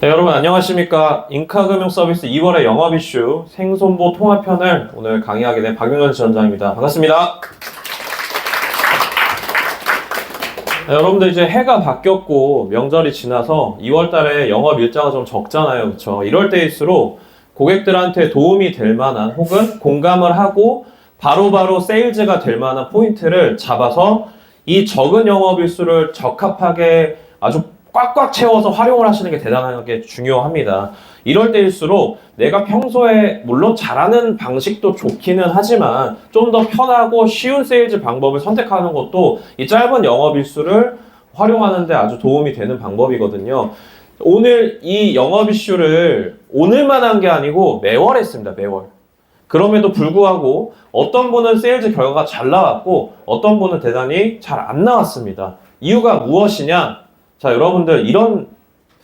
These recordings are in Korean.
네, 여러분 안녕하십니까. 인카금융서비스 2월의 영업 이슈 생손보 통합편을 오늘 강의하게 된 박용현 지원장입니다. 반갑습니다. 네, 여러분들 이제 해가 바뀌었고 명절이 지나서 2월 달에 영업 일자가 좀 적잖아요. 그렇죠? 이럴 때일수록 고객들한테 도움이 될 만한 혹은 공감을 하고 바로바로 세일즈가 될 만한 포인트를 잡아서 이 적은 영업 일수를 적합하게 아주 꽉꽉 채워서 활용을 하시는 게 대단하게 중요합니다. 이럴 때일수록 내가 평소에 물론 잘하는 방식도 좋기는 하지만 좀 더 편하고 쉬운 세일즈 방법을 선택하는 것도 이 짧은 영업일수를 활용하는 데 아주 도움이 되는 방법이거든요. 오늘 이 영업 이슈를 오늘만 한 게 아니고 매월 했습니다. 매월. 그럼에도 불구하고 어떤 분은 세일즈 결과가 잘 나왔고 어떤 분은 대단히 잘 안 나왔습니다. 이유가 무엇이냐? 자, 여러분들 이런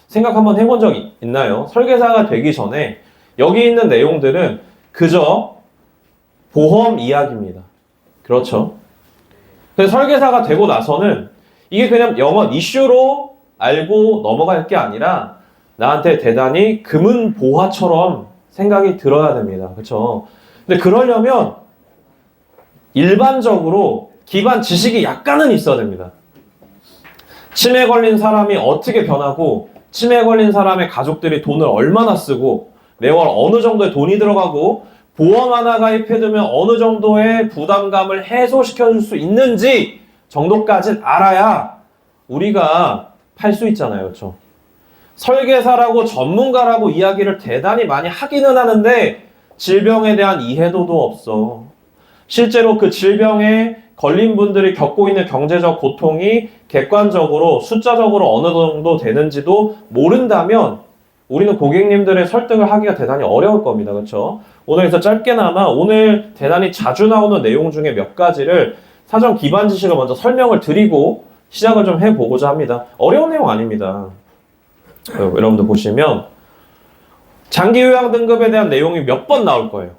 생각 한번 해본 적 있나요? 설계사가 되기 전에 여기 있는 내용들은 그저 보험 이야기입니다. 그렇죠? 근데 설계사가 되고 나서는 이게 그냥 영업 이슈로 알고 넘어갈 게 아니라 나한테 대단히 금은보화처럼 생각이 들어야 됩니다. 그렇죠? 근데 그러려면 일반적으로 기반 지식이 약간은 있어야 됩니다. 치매 걸린 사람이 어떻게 변하고 치매 걸린 사람의 가족들이 돈을 얼마나 쓰고 매월 어느 정도의 돈이 들어가고 보험 하나 가입해두면 어느 정도의 부담감을 해소시켜줄 수 있는지 정도까지 알아야 우리가 팔 수 있잖아요. 그렇죠? 설계사라고 전문가라고 이야기를 대단히 많이 하기는 하는데 질병에 대한 이해도도 없어. 실제로 그 질병에 걸린 분들이 겪고 있는 경제적 고통이 객관적으로 숫자적으로 어느 정도 되는지도 모른다면 우리는 고객님들의 설득을 하기가 대단히 어려울 겁니다. 그렇죠? 오늘에서 짧게나마 오늘 대단히 자주 나오는 내용 중에 몇 가지를 사전 기반 지식을 먼저 설명을 드리고 시작을 좀 해보고자 합니다. 어려운 내용 아닙니다. 여러분들 보시면 장기 요양 등급에 대한 내용이 몇 번 나올 거예요.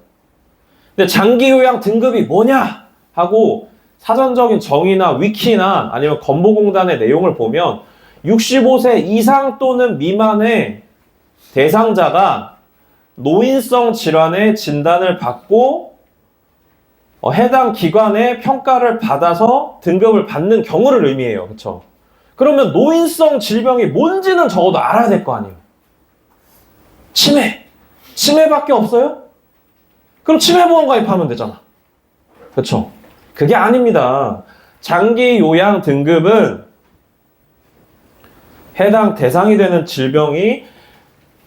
근데 장기 요양 등급이 뭐냐 하고 사전적인 정의나 위키나 아니면 건보공단의 내용을 보면 65세 이상 또는 미만의 대상자가 노인성 질환의 진단을 받고 해당 기관의 평가를 받아서 등급을 받는 경우를 의미해요. 그렇죠? 그러면 노인성 질병이 뭔지는 적어도 알아야 될 거 아니에요. 치매밖에 없어요? 그럼 치매보험 가입하면 되잖아. 그렇죠? 그게 아닙니다. 장기 요양 등급은 해당 대상이 되는 질병이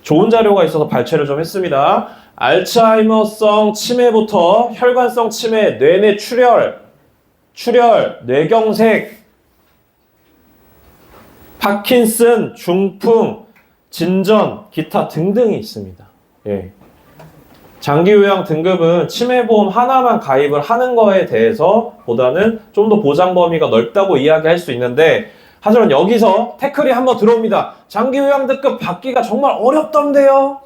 좋은 자료가 있어서 발췌를 좀 했습니다. 알츠하이머성 치매부터 혈관성 치매, 뇌내 출혈, 뇌경색, 파킨슨, 중풍, 진전, 기타 등등이 있습니다. 예. 장기 요양 등급은 치매보험 하나만 가입을 하는 거에 대해서 보다는 좀 더 보장 범위가 넓다고 이야기할 수 있는데 하지만 여기서 태클이 한번 들어옵니다. 장기 요양 등급 받기가 정말 어렵던데요.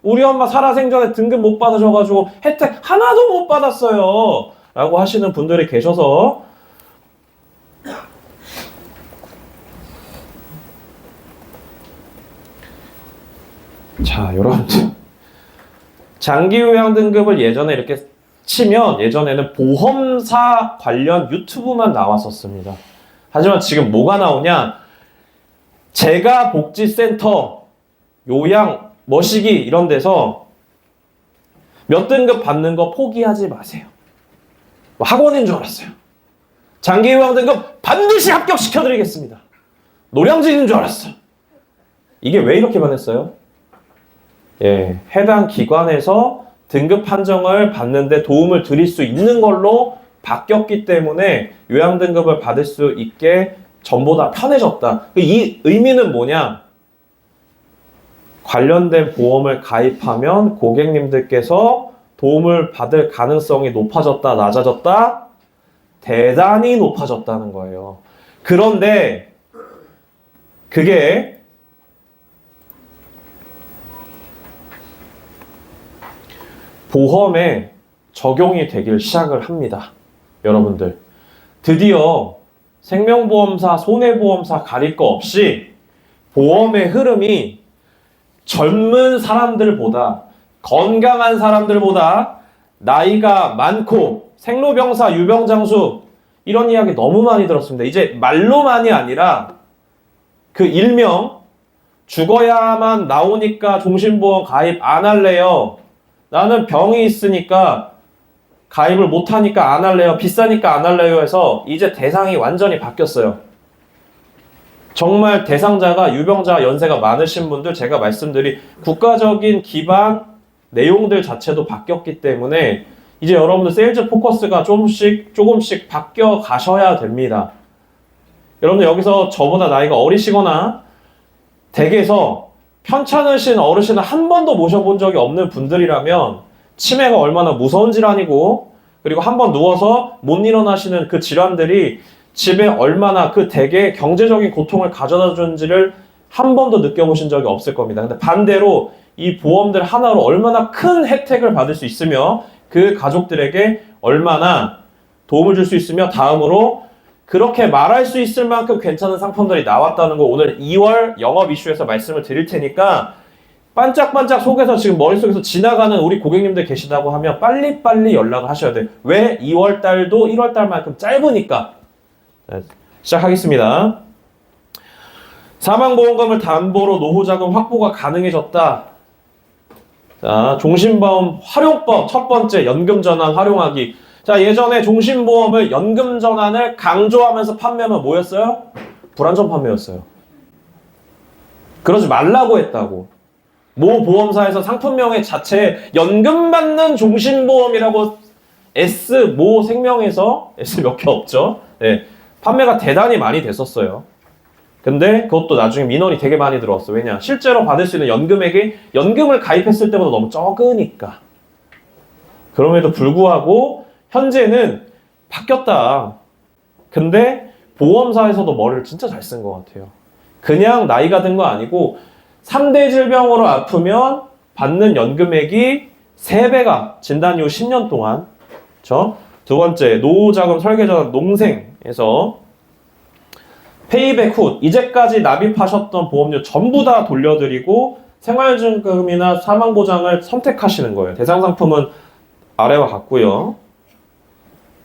우리 엄마 살아생전에 등급 못 받으셔가지고 혜택 하나도 못 받았어요. 라고 하시는 분들이 계셔서 자, 여러분들 장기 요양 등급을 예전에 이렇게 치면 예전에는 보험사 관련 유튜브만 나왔었습니다. 하지만 지금 뭐가 나오냐? 재가복지센터, 요양, 머시기 이런 데서 몇 등급 받는 거 포기하지 마세요. 학원인 줄 알았어요. 장기 요양 등급 반드시 합격시켜드리겠습니다. 노량진인 줄 알았어. 이게 왜 이렇게 변했어요? 예, 해당 기관에서 등급 판정을 받는데 도움을 드릴 수 있는 걸로 바뀌었기 때문에 요양 등급을 받을 수 있게 전보다 편해졌다. 이 의미는 뭐냐? 관련된 보험을 가입하면 고객님들께서 도움을 받을 가능성이 높아졌다, 낮아졌다? 대단히 높아졌다는 거예요. 그런데 그게 보험에 적용이 되길 시작을 합니다. 여러분들 드디어 생명보험사, 손해보험사 가릴 거 없이 보험의 흐름이 젊은 사람들보다, 건강한 사람들보다 나이가 많고 생로병사, 유병장수 이런 이야기 너무 많이 들었습니다. 이제 말로만이 아니라 그 일명 죽어야만 나오니까 종신보험 가입 안 할래요. 나는 병이 있으니까 가입을 못하니까 안 할래요. 비싸니까 안 할래요 해서 이제 대상이 완전히 바뀌었어요. 정말 대상자가 유병자 연세가 많으신 분들, 제가 말씀드린 국가적인 기반 내용들 자체도 바뀌었기 때문에 이제 여러분들 세일즈 포커스가 조금씩 바뀌어 가셔야 됩니다. 여러분들 여기서 저보다 나이가 어리시거나 댁에서 편찮으신 어르신을 한 번도 모셔본 적이 없는 분들이라면 치매가 얼마나 무서운 질환이고, 그리고 한 번 누워서 못 일어나시는 그 질환들이 집에 얼마나 그 댁에 경제적인 고통을 가져다 주는지를 한 번도 느껴보신 적이 없을 겁니다. 근데 반대로 이 보험들 하나로 얼마나 큰 혜택을 받을 수 있으며 그 가족들에게 얼마나 도움을 줄 수 있으며, 다음으로 그렇게 말할 수 있을 만큼 괜찮은 상품들이 나왔다는 거 오늘 2월 영업 이슈에서 말씀을 드릴 테니까, 반짝반짝 속에서 지금 머릿속에서 지나가는 우리 고객님들 계시다고 하면 빨리빨리 연락을 하셔야 돼요. 왜? 2월 달도 1월 달만큼 짧으니까. 네, 시작하겠습니다. 사망보험금을 담보로 노후자금 확보가 가능해졌다. 자, 종신보험 활용법 첫 번째, 연금전환 활용하기. 자, 예전에 종신보험을 연금전환을 강조하면서 판매하면 뭐였어요? 불안전 판매였어요. 그러지 말라고 했다고. 모 보험사에서 상품명의 자체에 연금 받는 종신보험이라고 모 생명에서 S 몇 개 없죠? 네, 판매가 대단히 많이 됐었어요. 근데 그것도 나중에 민원이 되게 많이 들어왔어. 왜냐? 실제로 받을 수 있는 연금액이 연금을 가입했을 때보다 너무 적으니까. 그럼에도 불구하고 현재는 바뀌었다. 근데 보험사에서도 머리를 진짜 잘 쓴 것 같아요. 그냥 나이가 든 거 아니고 3대 질병으로 아프면 받는 연금액이 3배가 진단 이후 10년 동안. 그렇죠? 두 번째, 노후자금 설계전 농생에서 페이백 후 이제까지 납입하셨던 보험료 전부 다 돌려드리고 생활증금이나 사망보장을 선택하시는 거예요. 대상 상품은 아래와 같고요.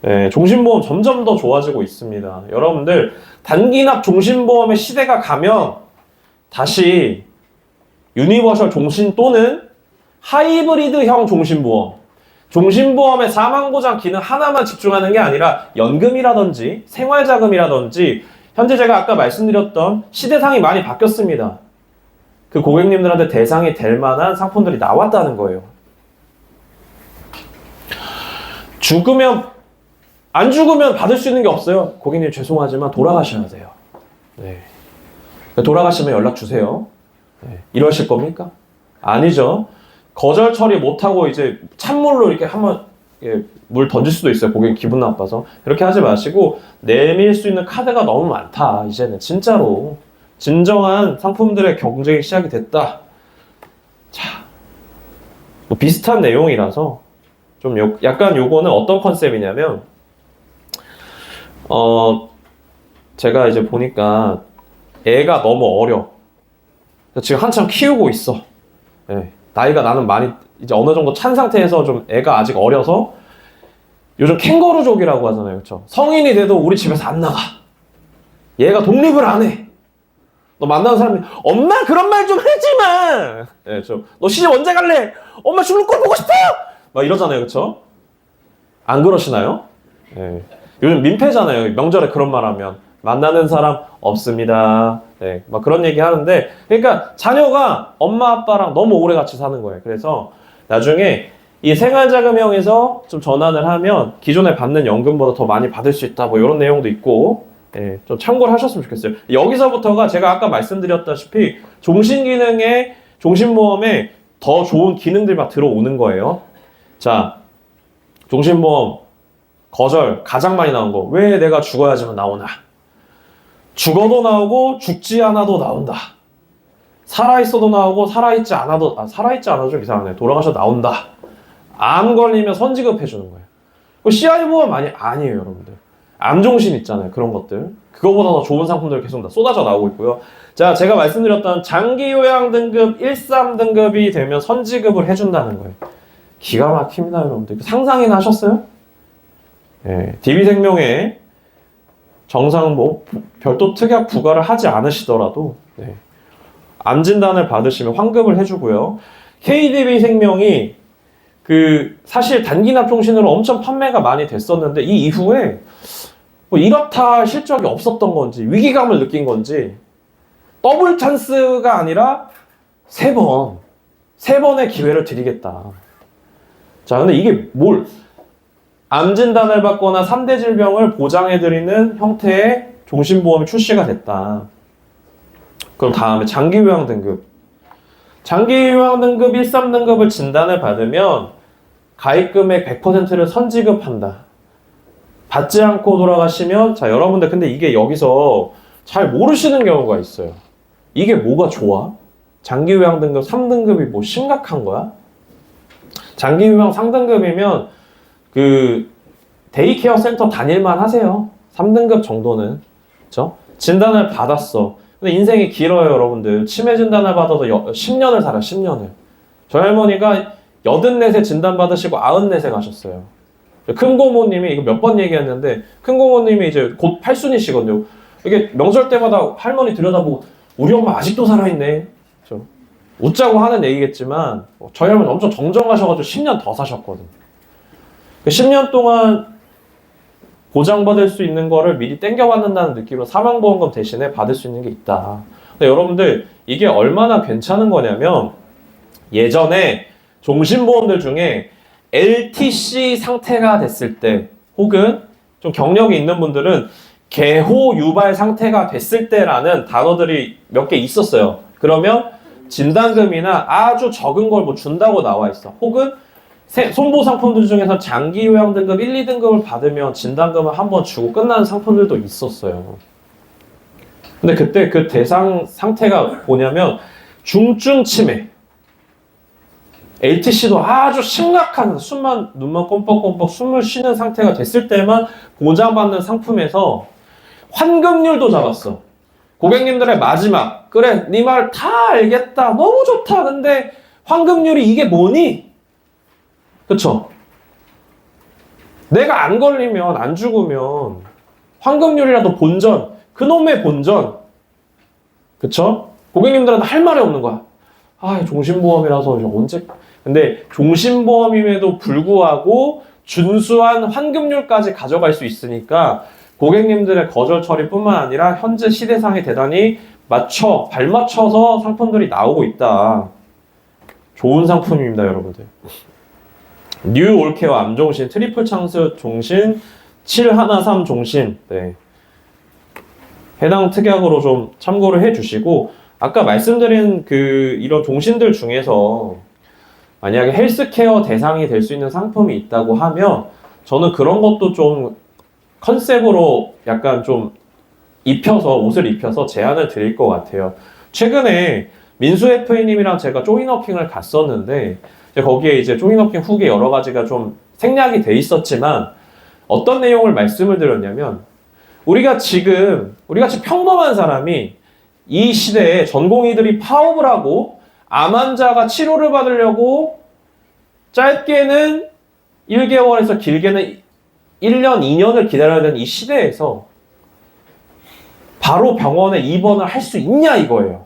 네, 종신보험 점점 더 좋아지고 있습니다. 여러분들 단기납 종신보험의 시대가 가면 다시 유니버셜 종신 또는 하이브리드형 종신보험, 종신보험의 사망보장 기능 하나만 집중하는 게 아니라 연금이라든지 생활자금이라든지 현재 제가 아까 말씀드렸던 시대상이 많이 바뀌었습니다. 그 고객님들한테 대상이 될 만한 상품들이 나왔다는 거예요. 안 죽으면 받을 수 있는 게 없어요. 고객님 죄송하지만 돌아가셔야 돼요. 네. 돌아가시면 연락 주세요. 네. 이러실 겁니까? 아니죠. 거절 처리 못하고 이제 찬물로 이렇게 한번 물 던질 수도 있어요. 고객님 기분 나빠서. 그렇게 하지 마시고, 내밀 수 있는 카드가 너무 많다. 이제는 진짜로 진정한 상품들의 경쟁이 시작이 됐다. 자, 뭐 비슷한 내용이라서 좀 약간 요거는 어떤 컨셉이냐면, 제가 이제 보니까 애가 너무 어려. 지금 한참 키우고 있어. 네. 나이가 나는 많이 이제 어느 정도 찬 상태에서 좀 애가 아직 어려서, 요즘 캥거루족이라고 하잖아요. 그렇죠? 성인이 돼도 우리 집에서 안 나가. 얘가 독립을 안 해. 너 만나는 사람이 엄마 그런 말 좀 하지 마. 네, 너 시집 언제 갈래? 엄마 죽는 꼴 보고 싶어. 막 이러잖아요. 그렇죠? 안 그러시나요? 네. 요즘 민폐잖아요. 명절에 그런 말 하면 만나는 사람 없습니다. 네, 막 그런 얘기 하는데, 그러니까 자녀가 엄마 아빠랑 너무 오래 같이 사는 거예요. 그래서 나중에 이 생활자금형에서 좀 전환을 하면 기존에 받는 연금보다 더 많이 받을 수 있다. 뭐 이런 내용도 있고, 네, 좀 참고를 하셨으면 좋겠어요. 여기서부터가 제가 아까 말씀드렸다시피 종신기능에, 종신보험에 더 좋은 기능들이 막 들어오는 거예요. 자, 종신보험 거절 가장 많이 나온 거. 왜 내가 죽어야지만 나오나? 죽어도 나오고 죽지 않아도 나온다. 살아있어도 나오고 살아있지 않아도, 살아있지 않아도 좀 이상하네. 돌아가셔도 나온다. 암 걸리면 선지급 해주는 거예요. CI 보험 아니에요, 여러분들. 암종신 있잖아요. 그런 것들. 그거보다 더 좋은 상품들 계속 다 쏟아져 나오고 있고요. 자, 제가 말씀드렸던 장기 요양 등급 13등급이 되면 선지급을 해준다는 거예요. 기가 막힙니다, 여러분들. 상상이나 하셨어요? 예, DB생명에 정상 뭐 별도 특약 부과를 하지 않으시더라도 네, 암 진단을 받으시면 환급을 해주고요. KDB생명이 그 사실 단기납 종신으로 엄청 판매가 많이 됐었는데 이 이후에 뭐 이렇다 실적이 없었던 건지 위기감을 느낀 건지 더블 찬스가 아니라 세 번의 기회를 드리겠다. 자, 근데 이게 암 진단을 받거나 3대 질병을 보장해드리는 형태의 종신보험이 출시가 됐다. 그럼 다음에 장기요양 등급. 장기요양 등급 1, 3등급을 진단을 받으면 가입금액 100%를 선지급한다. 받지 않고 돌아가시면, 자, 여러분들 근데 이게 여기서 잘 모르시는 경우가 있어요. 이게 뭐가 좋아? 장기요양 등급 3등급이 뭐 심각한 거야? 장기요양 3등급이면 그 데이케어 센터 다닐만 하세요. 3등급 정도는. 그쵸? 진단을 받았어. 근데 인생이 길어요, 여러분들. 치매 진단을 받아서 10년을 살아, 10년을. 저희 할머니가 84세 진단 받으시고 94세 가셨어요. 큰 고모님이, 이거 몇 번 얘기했는데, 큰 고모님이 이제 곧 8순이시거든요. 이게 명절 때마다 할머니 들여다보고, 우리 엄마 아직도 살아있네. 그쵸? 웃자고 하는 얘기겠지만, 저희 할머니 엄청 정정하셔가지고 10년 더 사셨거든. 10년 동안 보장받을 수 있는 거를 미리 땡겨받는다는 느낌으로 사망보험금 대신에 받을 수 있는 게 있다. 근데 여러분들 이게 얼마나 괜찮은 거냐면 예전에 종신보험들 중에 LTC 상태가 됐을 때 혹은 좀 경력이 있는 분들은 개호 유발 상태가 됐을 때라는 단어들이 몇 개 있었어요. 그러면 진단금이나 아주 적은 걸 뭐 준다고 나와 있어. 혹은 손보 상품들 중에서 장기 요양 등급 1, 2등급을 받으면 진단금을 한번 주고 끝나는 상품들도 있었어요. 근데 그때 그 대상 상태가 뭐냐면 중증 치매. LTC도 아주 심각한 눈만 껌뻑껌뻑 숨을 쉬는 상태가 됐을 때만 보장받는 상품에서 환급률도 잡았어. 고객님들의 마지막, 그래, 네 말 다 알겠다. 너무 좋다. 근데 환급률이 이게 뭐니? 그쵸? 내가 안 걸리면, 안 죽으면 환급률이라도 본전, 그놈의 본전. 그쵸? 고객님들한테 할 말이 없는 거야. 아, 종신보험이라서 언제. 근데 종신보험임에도 불구하고 준수한 환급률까지 가져갈 수 있으니까 고객님들의 거절 처리뿐만 아니라 현재 시대상에 대단히 발맞춰서 상품들이 나오고 있다. 좋은 상품입니다, 여러분들. 뉴 올케어 암종신, 트리플 창수 종신, 713 종신. 네. 해당 특약으로 좀 참고를 해주시고, 아까 말씀드린 이런 종신들 중에서 만약에 헬스케어 대상이 될 수 있는 상품이 있다고 하면 저는 그런 것도 좀 컨셉으로 약간 좀 옷을 입혀서 제안을 드릴 것 같아요. 최근에 민수 FA님이랑 제가 조인워킹을 갔었는데 거기에 이제 조인워킹 후기 여러 가지가 좀 생략이 돼 있었지만 어떤 내용을 말씀을 드렸냐면 우리가 지금 우리같이 평범한 사람이 이 시대에 전공의들이 파업을 하고 암 환자가 치료를 받으려고 짧게는 1개월에서 길게는 1년, 2년을 기다려야 되는 이 시대에서 바로 병원에 입원을 할 수 있냐 이거예요.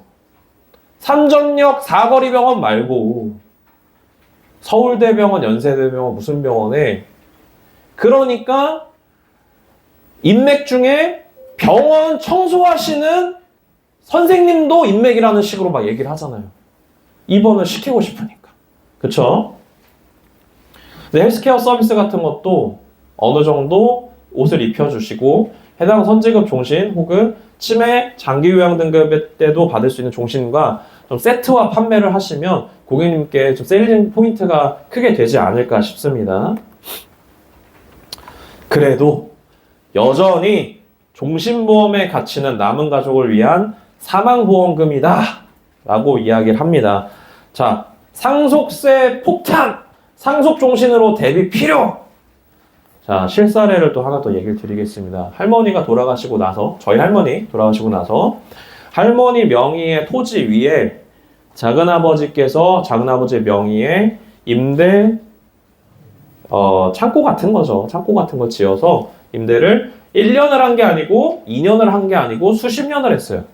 산전역 사거리 병원 말고 서울대병원, 연세대병원, 무슨 병원에 그러니까 인맥 중에 병원 청소하시는 선생님도 인맥이라는 식으로 막 얘기를 하잖아요. 입원을 시키고 싶으니까. 그쵸? 근데 헬스케어 서비스 같은 것도 어느 정도 옷을 입혀주시고 해당 선지급 종신 혹은 치매, 장기요양 등급 때도 받을 수 있는 종신과 좀 세트화 판매를 하시면 고객님께 좀 세일링 포인트가 크게 되지 않을까 싶습니다. 그래도 여전히 종신보험의 가치는 남은 가족을 위한 사망보험금이다 라고 이야기를 합니다. 자, 상속세 폭탄! 상속종신으로 대비 필요! 자, 실사례를 또 하나 더 얘기를 드리겠습니다. 할머니가 돌아가시고 나서, 저희 할머니 돌아가시고 나서 할머니 명의의 토지 위에 작은아버지께서 작은아버지의 명의의 임대 창고 같은 거죠. 창고 같은 거 지어서 임대를 1년을 한 게 아니고 2년을 한 게 아니고 수십 년을 했어요.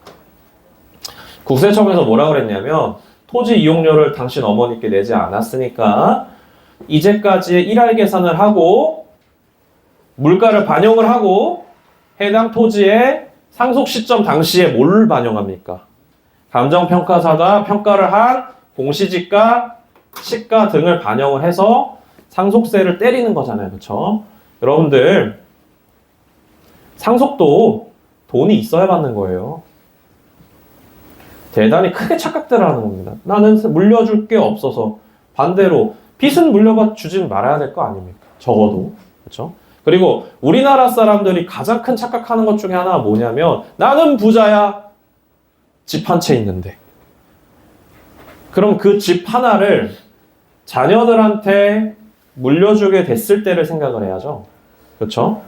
국세청에서 뭐라 그랬냐면 토지 이용료를 당신 어머니께 내지 않았으니까 이제까지의 일할 계산을 하고 물가를 반영을 하고 해당 토지의 상속 시점 당시에 뭘 반영합니까? 감정평가사가 평가를 한 공시지가, 시가 등을 반영을 해서 상속세를 때리는 거잖아요. 그렇죠? 여러분들 상속도 돈이 있어야 받는 거예요. 대단히 크게 착각들을 하는 겁니다. 나는 물려줄 게 없어서. 반대로 빚은 물려받 주진 말아야 될 거 아닙니까? 적어도. 그렇죠? 그리고 우리나라 사람들이 가장 큰 착각하는 것 중에 하나가 뭐냐면 나는 부자야. 집 한 채 있는데. 그럼 그 집 하나를 자녀들한테 물려주게 됐을 때를 생각을 해야죠. 그렇죠?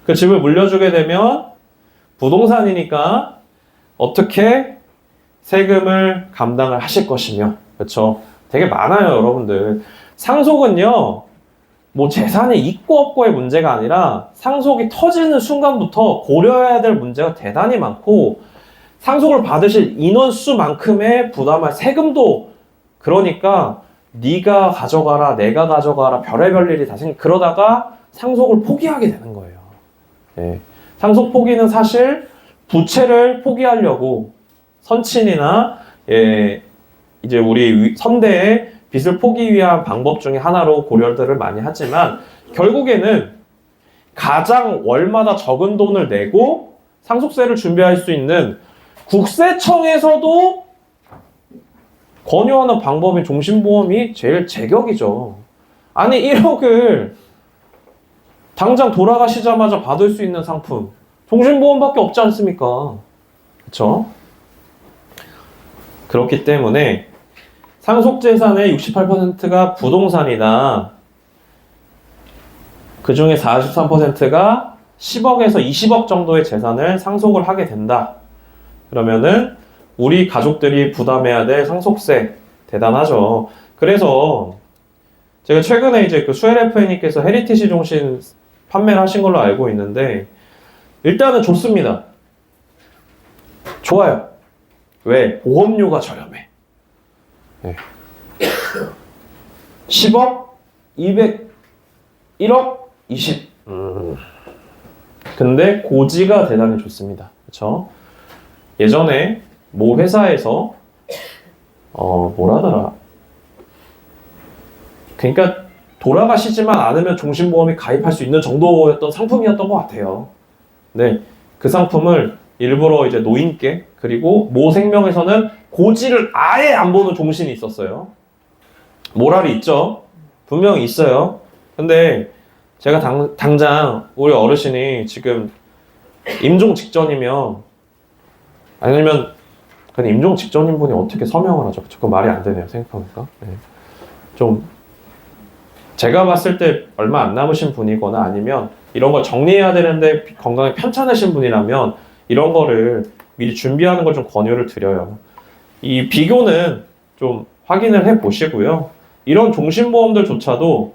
그 집을 물려주게 되면 부동산이니까 어떻게 세금을 감당을 하실 것이며, 그렇죠? 되게 많아요, 여러분들. 상속은요, 뭐 재산이 있고 없고의 문제가 아니라 상속이 터지는 순간부터 고려해야 될 문제가 대단히 많고 상속을 받으실 인원수만큼의 부담할 세금도 그러니까 네가 가져가라, 내가 가져가라, 별의별 일이 다 그러다가 상속을 포기하게 되는 거예요. 예. 상속 포기는 사실 부채를 포기하려고 선친이나 이제 우리 선대의 빚을 포기 위한 방법 중에 하나로 고려들을 많이 하지만 결국에는 가장 월마다 적은 돈을 내고 상속세를 준비할 수 있는 국세청에서도 권유하는 방법인 종신보험이 제일 제격이죠. 아니 1억을 당장 돌아가시자마자 받을 수 있는 상품 종신보험밖에 없지 않습니까? 그렇죠? 그렇기 때문에 상속재산의 68%가 부동산이다. 그 중에 43%가 10억에서 20억 정도의 재산을 상속을 하게 된다. 그러면은 우리 가족들이 부담해야 될 상속세 대단하죠. 그래서 제가 최근에 이제 그 수엘FA님께서 헤리티지 종신 판매를 하신 걸로 알고 있는데 일단은 좋습니다. 좋아요. 왜? 보험료가 저렴해. 네. 10억, 200, 1억, 20. 근데 고지가 대단히 좋습니다. 그렇죠? 예전에 모 회사에서 뭐라더라? 그러니까 돌아가시지만 않으면 종신보험에 가입할 수 있는 정도였던 상품이었던 것 같아요. 네, 그 상품을 일부러 이제 노인께 그리고 모 생명에서는 고지를 아예 안 보는 종신이 있었어요. 모랄이 있죠. 분명히 있어요. 근데 제가 당장 우리 어르신이 지금 임종 직전이면 아니면 근데 임종 직전인 분이 어떻게 서명을 하죠? 그건 말이 안 되네요. 생각해보니까. 네. 좀 제가 봤을 때 얼마 안 남으신 분이거나 아니면 이런 걸 정리해야 되는데 건강이 편찮으신 분이라면 이런 거를 미리 준비하는 걸 좀 권유를 드려요. 이 비교는 좀 확인을 해 보시고요. 이런 종신보험들조차도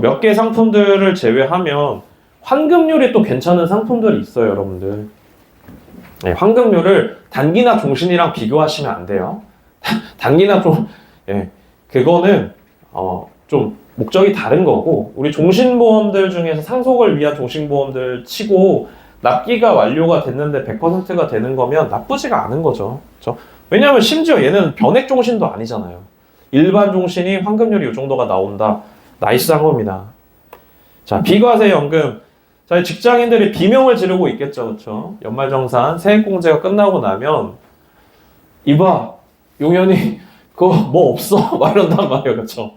몇 개 상품들을 제외하면 환급률이 또 괜찮은 상품들이 있어요, 여러분들. 네, 환급률을 단기나 종신이랑 비교하시면 안 돼요. 단기나 그거는 좀 목적이 다른 거고 우리 종신보험들 중에서 상속을 위한 종신보험들 치고 납기가 완료가 됐는데 100%가 되는 거면 나쁘지가 않은 거죠. 그렇죠? 왜냐하면 심지어 얘는 변액 종신도 아니잖아요. 일반 종신이 환급률이 이 정도가 나온다. 나이스한 겁니다. 자, 비과세연금. 자, 직장인들이 비명을 지르고 있겠죠. 그렇죠? 연말정산, 세액공제가 끝나고 나면 이봐, 용현이 그거 뭐 없어? 막 이런단 말이에요. 그렇죠?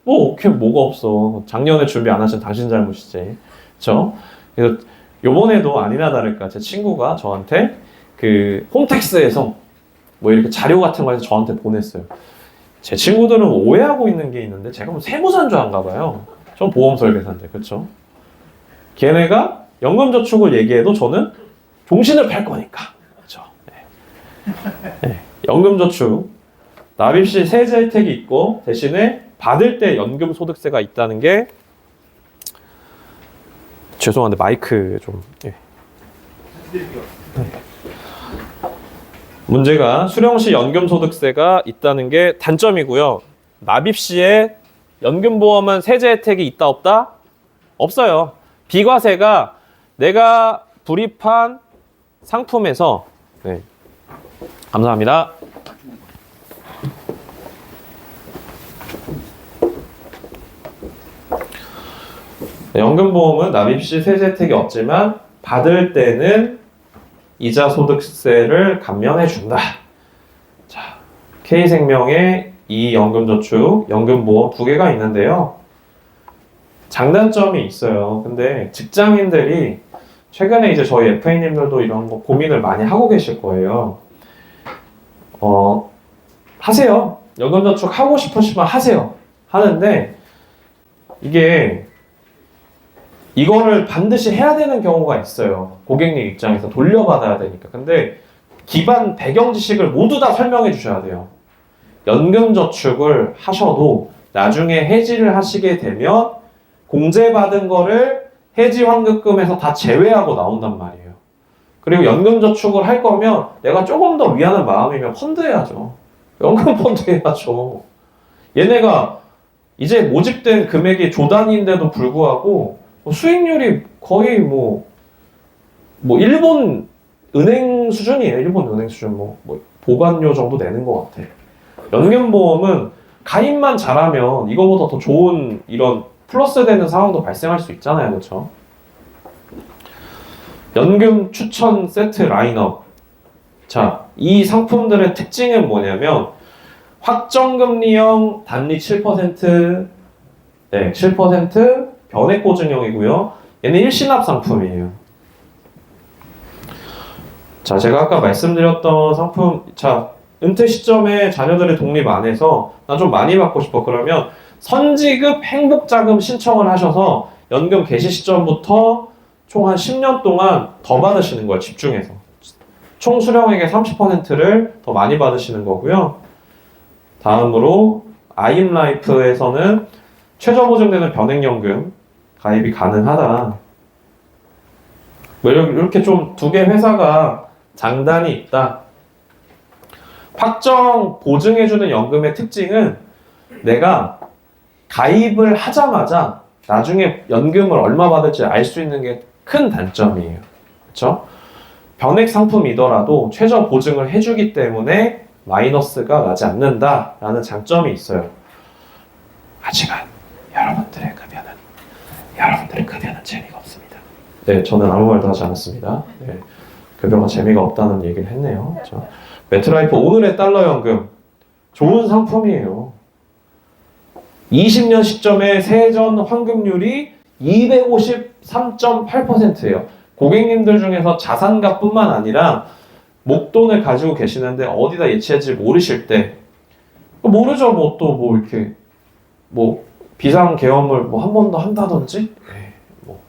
뭐 뭐가 없어. 작년에 준비 안 하신 당신 잘못이지. 그렇죠? 그래서 요번에도 아니나 다를까 제 친구가 저한테 그 홈택스에서 뭐 이렇게 자료 같은 거 해서 저한테 보냈어요. 제 친구들은 오해하고 있는 게 있는데 제가 뭐 세무사인 줄 안가 봐요. 전 보험 설계사인데. 그렇죠? 걔네가 연금저축을 얘기해도 저는 종신을 팔 거니까. 그렇죠. 네. 네. 연금저축 납입 시 세제 혜택이 있고 대신에 받을 때 연금소득세가 있다는 게 죄송한데 마이크 좀 예. 문제가 수령 시 연금소득세가 있다는 게 단점이고요. 납입 시에 연금보험은 세제 혜택이 있다 없다? 없어요. 비과세가 내가 불입한 상품에서 네. 감사합니다. 연금보험은 납입 시 세제 혜택이 없지만 받을 때는 이자 소득세를 감면해 준다. 자, K생명의 이 연금저축, 연금보험 두 개가 있는데요. 장단점이 있어요. 근데 직장인들이 최근에 이제 저희 FA님들도 이런 거 고민을 많이 하고 계실 거예요. 하세요. 연금저축 하고 싶으시면 하세요. 하는데 이게 이거를 반드시 해야 되는 경우가 있어요. 고객님 입장에서 돌려받아야 되니까. 근데 기반 배경 지식을 모두 다 설명해 주셔야 돼요. 연금저축을 하셔도 나중에 해지를 하시게 되면 공제받은 거를 해지 환급금에서 다 제외하고 나온단 말이에요. 그리고 연금저축을 할 거면 내가 조금 더 위하는 마음이면 펀드 해야죠. 연금 펀드 해야죠. 얘네가 이제 모집된 금액이 조단위인데도 불구하고 수익률이 거의 뭐 일본 은행 수준이에요. 일본 은행 수준 뭐 보관료 정도 내는 것 같아. 연금보험은 가입만 잘하면 이거보다 더 좋은 이런 플러스 되는 상황도 발생할 수 있잖아요. 그렇죠? 연금 추천 세트 라인업. 자, 이 상품들의 특징은 뭐냐면 확정금리형 단리 7%, 네, 7% 변액보증형이고요. 얘는 일시납 상품이에요. 자, 제가 아까 말씀드렸던 상품, 자, 은퇴 시점에 자녀들의 독립 안 해서 나 좀 많이 받고 싶어. 그러면 선지급 행복자금 신청을 하셔서 연금 개시 시점부터 총 한 10년 동안 더 받으시는 거예요. 집중해서. 총 수령액의 30%를 더 많이 받으시는 거고요. 다음으로 아임라이프에서는 최저 보증되는 변액연금 가입이 가능하다. 이렇게 좀 두 개 회사가 장단이 있다. 확정 보증해주는 연금의 특징은 내가 가입을 하자마자 나중에 연금을 얼마 받을지 알 수 있는 게 큰 단점이에요. 그렇죠? 변액 상품이더라도 최저 보증을 해주기 때문에 마이너스가 나지 않는다라는 장점이 있어요. 하지만 여러분들의 급여는 재미가 없습니다. 네, 저는 아무 말도 하지 않았습니다. 네, 급여가 재미가 없다는 얘기를 했네요. 그렇죠? 매트라이프 오늘의 달러 연금 좋은 상품이에요. 20년 시점의 세전 환급률이 253.8%예요. 고객님들 중에서 자산가뿐만 아니라 목돈을 가지고 계시는데 어디다 예치할지 모르실 때 모르죠. 뭐 또 뭐 이렇게 뭐 비상계엄을 뭐 한 번 더 한다든지 뭐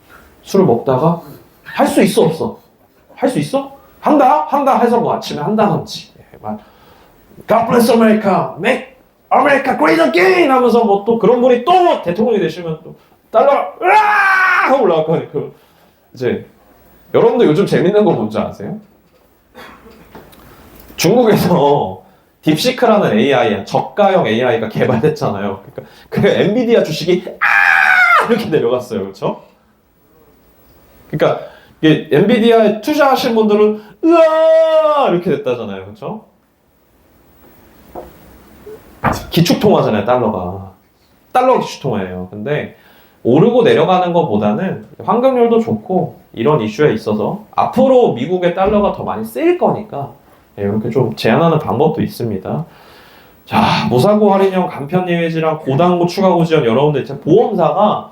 술을 먹다가 할 수 있어 없어? 할 수 있어? 한다 해서 뭐 아침에 한다든지 막 God bless America, make America great again 하면서 뭐 또 그런 분이 또 대통령이 되시면 또 달러 으아 하고 올라갈 거니까 이제 여러분들 요즘 재밌는 거 뭔지 아세요? 중국에서 딥시크라는 AI, 저가형 AI가 개발됐잖아요. 그러니까 그 엔비디아 주식이 이렇게 내려갔어요. 그렇죠? 그러니까 이게 엔비디아에 투자하신 분들은 으아 이렇게 됐다잖아요. 그렇죠? 기축통화잖아요. 달러가 기축통화예요. 근데 오르고 내려가는 것보다는 환급률도 좋고 이런 이슈에 있어서 앞으로 미국의 달러가 더 많이 쓰일 거니까 이렇게 좀 제한하는 방법도 있습니다. 자, 무사고 할인형 간편 예외지랑 고당고 추가고 지원 여러분들 진짜 보험사가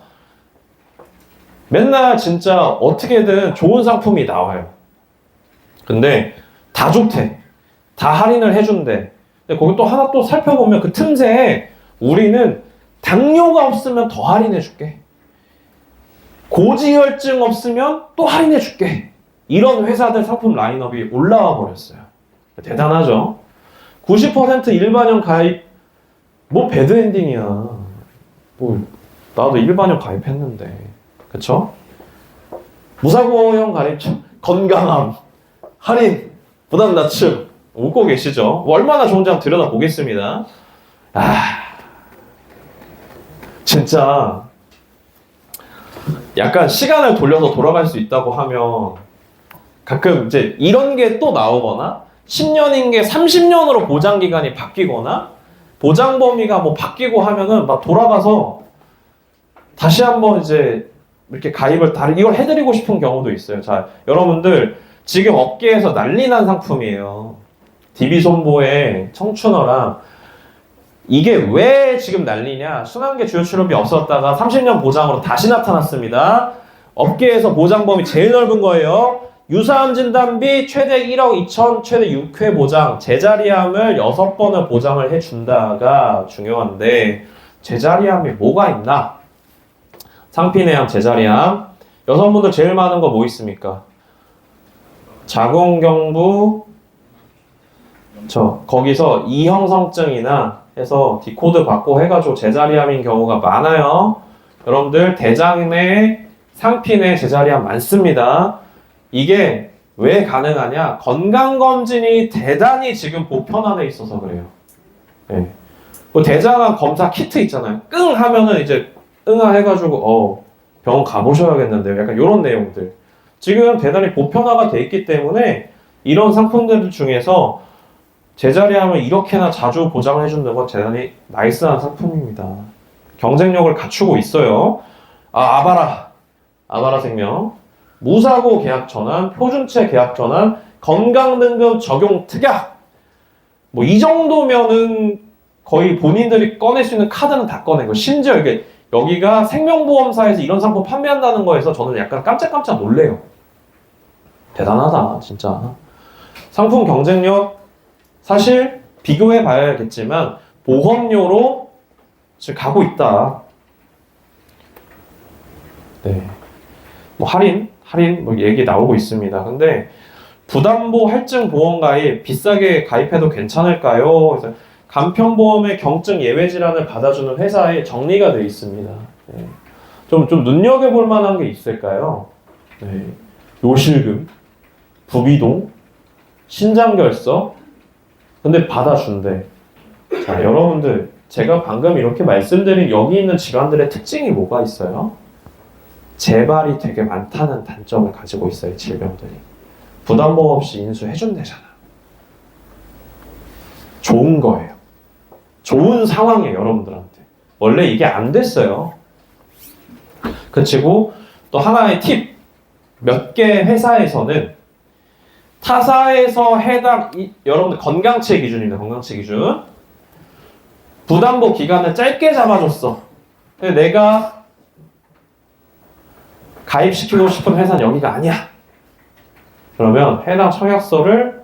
맨날 진짜 어떻게든 좋은 상품이 나와요. 근데 다 좋대. 다 할인을 해준대. 근데 거기 또 하나 또 살펴보면 그 틈새에 우리는 당뇨가 없으면 더 할인해 줄게. 고지혈증 없으면 또 할인해 줄게. 이런 회사들 상품 라인업이 올라와 버렸어요. 대단하죠? 90% 일반형 가입, 뭐 배드엔딩이야. 뭐 나도 일반형 가입했는데, 그쵸? 무사고형 가입, 건강함, 할인, 부담 낮춤 웃고 계시죠? 얼마나 좋은지 한번 들여다보겠습니다. 진짜 약간 시간을 돌려서 돌아갈 수 있다고 하면 가끔 이제 이런 게 또 나오거나 10년인 게 30년으로 보장 기간이 바뀌거나 보장 범위가 뭐 바뀌고 하면은 막 돌아가서 다시 한번 이제 이렇게 가입을 이걸 해드리고 싶은 경우도 있어요. 자, 여러분들 지금 업계에서 난리 난 상품이에요. DB손보의 청춘어랑 이게 왜 지금 난리냐? 순환계 주요 출연비 없었다가 30년 보장으로 다시 나타났습니다. 업계에서 보장 범위 제일 넓은 거예요. 유사암 진단비 최대 1억 2천, 최대 6회 보장, 제자리암을 6번을 보장을 해준다가 중요한데 제자리암이 뭐가 있나? 상피내암, 제자리암. 여성분들 제일 많은 거 뭐 있습니까? 자궁경부, 거기서 이형성증이나 해서 디코드 받고 해가지고 제자리암인 경우가 많아요. 여러분들 대장내, 상피내 제자리암 많습니다. 이게 왜 가능하냐? 건강검진이 대단히 지금 보편화돼 있어서 그래요. 네. 그 대장암 검사 키트 있잖아요. 끙 하면은 이제 응아 해가지고 병원 가보셔야겠는데요. 약간 이런 내용들. 지금 대단히 보편화가 돼 있기 때문에 이런 상품들 중에서 제자리암을 이렇게나 자주 보장을 해준다는 건 대단히 나이스한 상품입니다. 경쟁력을 갖추고 있어요. 아바라 생명. 무사고 계약 전환, 표준체 계약 전환, 건강등급 적용 특약. 뭐 이 정도면은 거의 본인들이 꺼낼 수 있는 카드는 다 꺼내고, 심지어 이게 여기가 생명보험사에서 이런 상품 판매한다는 거에서 저는 약간 깜짝깜짝 놀래요. 대단하다, 진짜. 상품 경쟁력 사실 비교해 봐야겠지만 보험료로 지금 가고 있다. 네. 뭐 할인 뭐 얘기 나오고 있습니다. 근데 부담보 할증 보험 가입 비싸게 가입해도 괜찮을까요? 그래서 간편보험의 경증 예외 질환을 받아주는 회사에 정리가 되어 있습니다. 네. 좀 눈여겨볼 만한 게 있을까요? 네. 요실금, 부비동, 신장결석, 근데 받아준대. 자, 여러분들 제가 방금 이렇게 말씀드린 여기 있는 질환들의 특징이 뭐가 있어요? 재발이 되게 많다는 단점을 가지고 있어요. 질병들이. 부담보험 없이 인수해준대잖아. 좋은 거예요. 좋은 상황이에요. 여러분들한테. 원래 이게 안 됐어요. 그치고 또 하나의 팁. 몇 개 회사에서는 타사에서 여러분들 건강체 기준입니다. 건강체 기준. 부담보 기간을 짧게 잡아줬어. 근데 내가 가입시키고 싶은 회사는 여기가 아니야. 그러면 해당 청약서를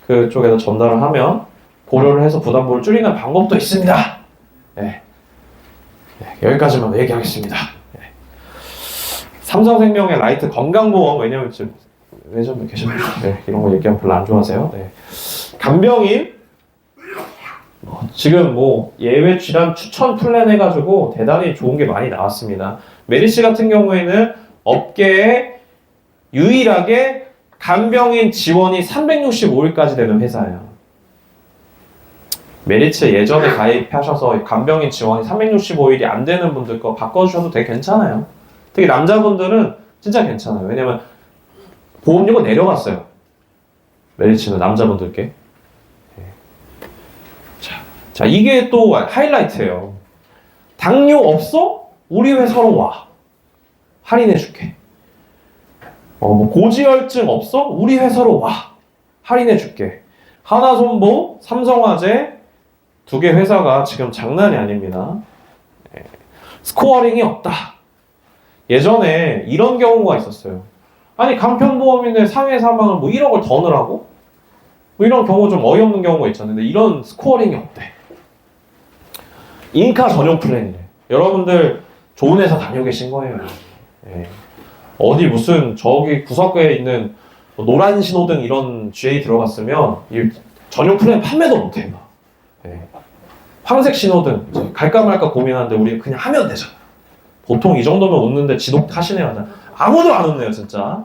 그쪽에다 전달을 하면 고려를 해서 부담보를 줄이는 방법도 있습니다. 네. 여기까지만 얘기하겠습니다. 네. 삼성생명의 라이트 건강보험, 왜냐면 지금 예전에 계셨나요? 네, 이런 거 얘기하면 별로 안 좋아하세요. 네. 간병인 지금 뭐 예외 질환 추천 플랜 해가지고 대단히 좋은 게 많이 나왔습니다. 메리츠 같은 경우에는 업계에 유일하게 간병인 지원이 365일까지 되는 회사예요. 메리츠 예전에 가입하셔서 간병인 지원이 365일이 안 되는 분들 거 바꿔주셔도 되게 괜찮아요. 특히 남자분들은 진짜 괜찮아요. 왜냐면 보험료가 내려갔어요. 메리츠는 남자분들께. 자, 이게 또 하이라이트예요. 당뇨 없어? 우리 회사로 와. 할인해줄게. 뭐 고지혈증 없어? 우리 회사로 와. 할인해줄게. 하나손보, 삼성화재 두 개 회사가 지금 장난이 아닙니다. 스코어링이 없다. 예전에 이런 경우가 있었어요. 아니 간편보험인데 상해 사망을 뭐 1억을 더 넣으라고? 뭐 이런 경우 좀 어이없는 경우가 있잖아요. 근데 이런 스코어링이 없대. 인카 전용 플랜이래. 여러분들 좋은 회사 다녀 계신 거예요. 예. 어디 무슨 저기 구석에 있는 뭐 노란 신호등 이런 GA 들어갔으면 이 전용 플랜 판매도 못해. 예. 황색 신호등 이제 갈까 말까 고민하는데 우리 그냥 하면 되잖아. 보통 이 정도면 웃는데 지독 타시네요. 아무도 안 웃네요 진짜.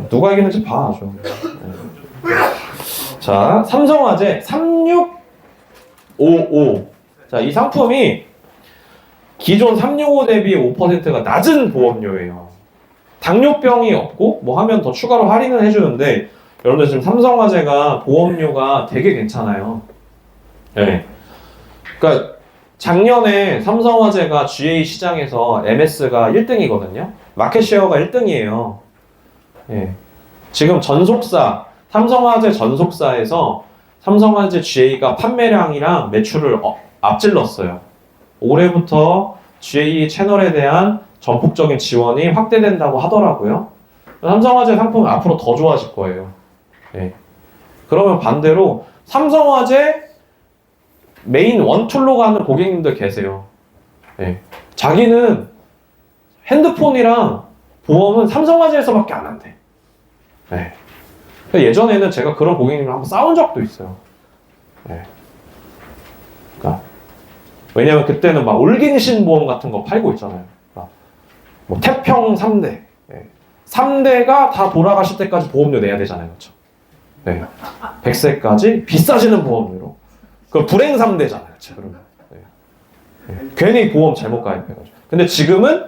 누가 이기는지 봐 아주. 예. 자, 삼성화재 3655. 자, 이 상품이 기존 365 대비 5%가 낮은 보험료예요. 당뇨병이 없고 뭐 하면 더 추가로 할인을 해주는데 여러분들 지금 삼성화재가 보험료가 되게 괜찮아요. 네. 그러니까 작년에 삼성화재가 GA 시장에서 MS가 1등이거든요. 마켓쉐어가 1등이에요. 네. 지금 전속사 삼성화재 전속사에서 삼성화재 GA가 판매량이랑 매출을 앞질렀어요. 올해부터 GA 채널에 대한 전폭적인 지원이 확대된다고 하더라고요. 삼성화재 상품은 앞으로 더 좋아질 거예요. 네. 그러면 반대로 삼성화재 메인 원툴로 가는 고객님들 계세요. 네. 자기는 핸드폰이랑 보험은 삼성화재에서밖에 안 한대. 네. 예전에는 제가 그런 고객님이랑 한번 싸운 적도 있어요. 네. 그러니까 왜냐면 그때는 막 올긴신 보험 같은 거 팔고 있잖아요. 뭐 태평 3대. 네. 3대가 다 돌아가실 때까지 보험료 내야 되잖아요. 그렇죠? 네. 100세까지 비싸지는 보험료로. 그 불행 3대잖아요. 그렇죠? 그러면. 네. 네. 괜히 보험 잘못 가입해가지고. 근데 지금은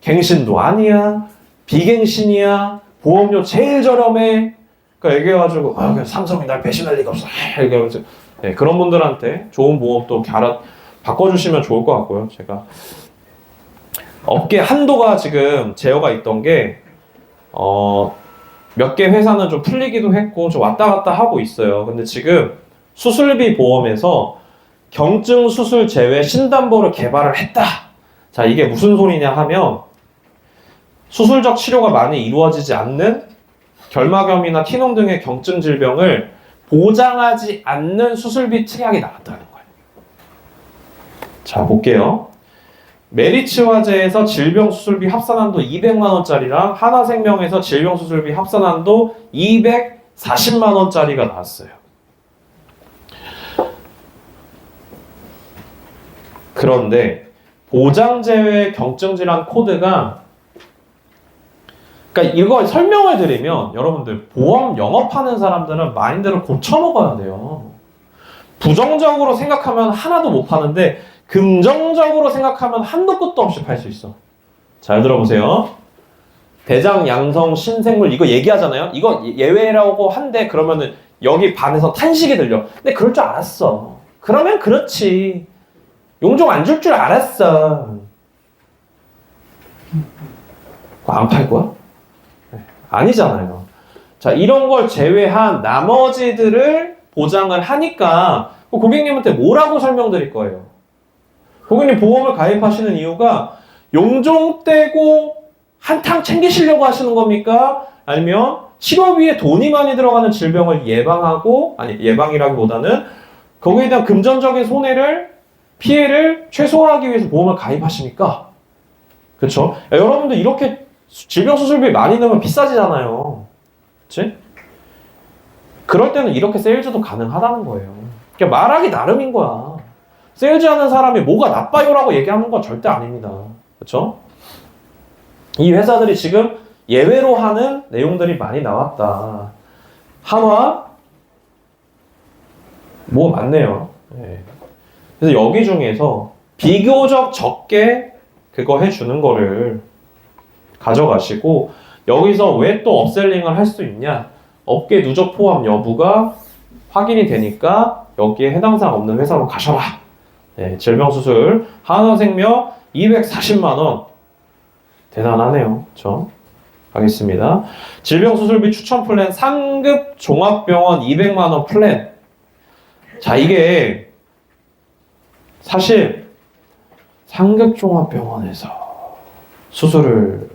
갱신도 아니야. 비갱신이야. 보험료 제일 저렴해. 그러니까 얘기해가지고 그냥 삼성이 날 배신할 리가 없어. 얘기하면서 네, 그런 분들한테 좋은 보험 또 바꿔주시면 좋을 것 같고요. 제가 업계 한도가 지금 제어가 있던 게 몇 개 회사는 좀 풀리기도 했고 좀 왔다 갔다 하고 있어요. 근데 지금 수술비 보험에서 경증 수술 제외 신담보를 개발을 했다. 자, 이게 무슨 소리냐 하면 수술적 치료가 많이 이루어지지 않는 결막염이나 키농 등의 경증 질병을 보장하지 않는 수술비 특약이 나왔다는 거예요. 자, 볼게요. 메리츠화재에서 질병수술비 합산한도 200만원짜리랑 하나생명에서 질병수술비 합산한도 240만원짜리가 나왔어요. 그런데 보장제외 경증질환 코드가 그러니까 이걸 설명을 드리면 여러분들 보험 영업하는 사람들은 마인드를 고쳐먹어야 돼요. 부정적으로 생각하면 하나도 못 파는데 긍정적으로 생각하면 한도 끝도 없이 팔 수 있어. 잘 들어보세요. 대장, 양성, 신생물 이거 얘기하잖아요. 이거 예외라고 한데 그러면은 여기 반에서 탄식이 들려. 근데 그럴 줄 알았어. 그러면 그렇지. 용종 안 줄 줄 알았어. 안 팔 거야? 아니잖아요. 자, 이런 걸 제외한 나머지들을 보장을 하니까 고객님한테 뭐라고 설명드릴 거예요? 고객님 보험을 가입하시는 이유가 용종 떼고 한탕 챙기시려고 하시는 겁니까? 아니면 치료비에 돈이 많이 들어가는 질병을 예방하고, 아니 예방이라기보다는 거기에 대한 금전적인 피해를 최소화하기 위해서 보험을 가입하십니까? 그렇죠? 여러분들 이렇게 질병 수술비 많이 넣으면 비싸지잖아요. 그치? 그럴 때는 이렇게 세일즈도 가능하다는 거예요. 그러니까 말하기 나름인 거야. 세일즈 하는 사람이 뭐가 나빠요라고 얘기하는 건 절대 아닙니다. 그렇죠? 이 회사들이 지금 예외로 하는 내용들이 많이 나왔다. 한화 뭐 많네요. 네. 그래서 여기 중에서 비교적 적게 그거 해주는 거를 가져가시고 여기서 왜 또 업셀링을 할 수 있냐? 업계 누적 포함 여부가 확인이 되니까 여기에 해당 사항 없는 회사로 가셔라. 네, 질병수술 한화생명 240만원 대단하네요. 그렇죠? 가겠습니다. 질병수술비 추천 플랜 상급 종합병원 200만원 플랜. 자, 이게 사실 상급 종합병원에서 수술을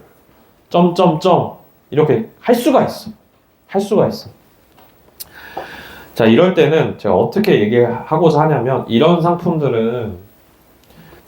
이렇게 할 수가 있어. 자, 이럴 때는 제가 어떻게 얘기하고자 하냐면 이런 상품들은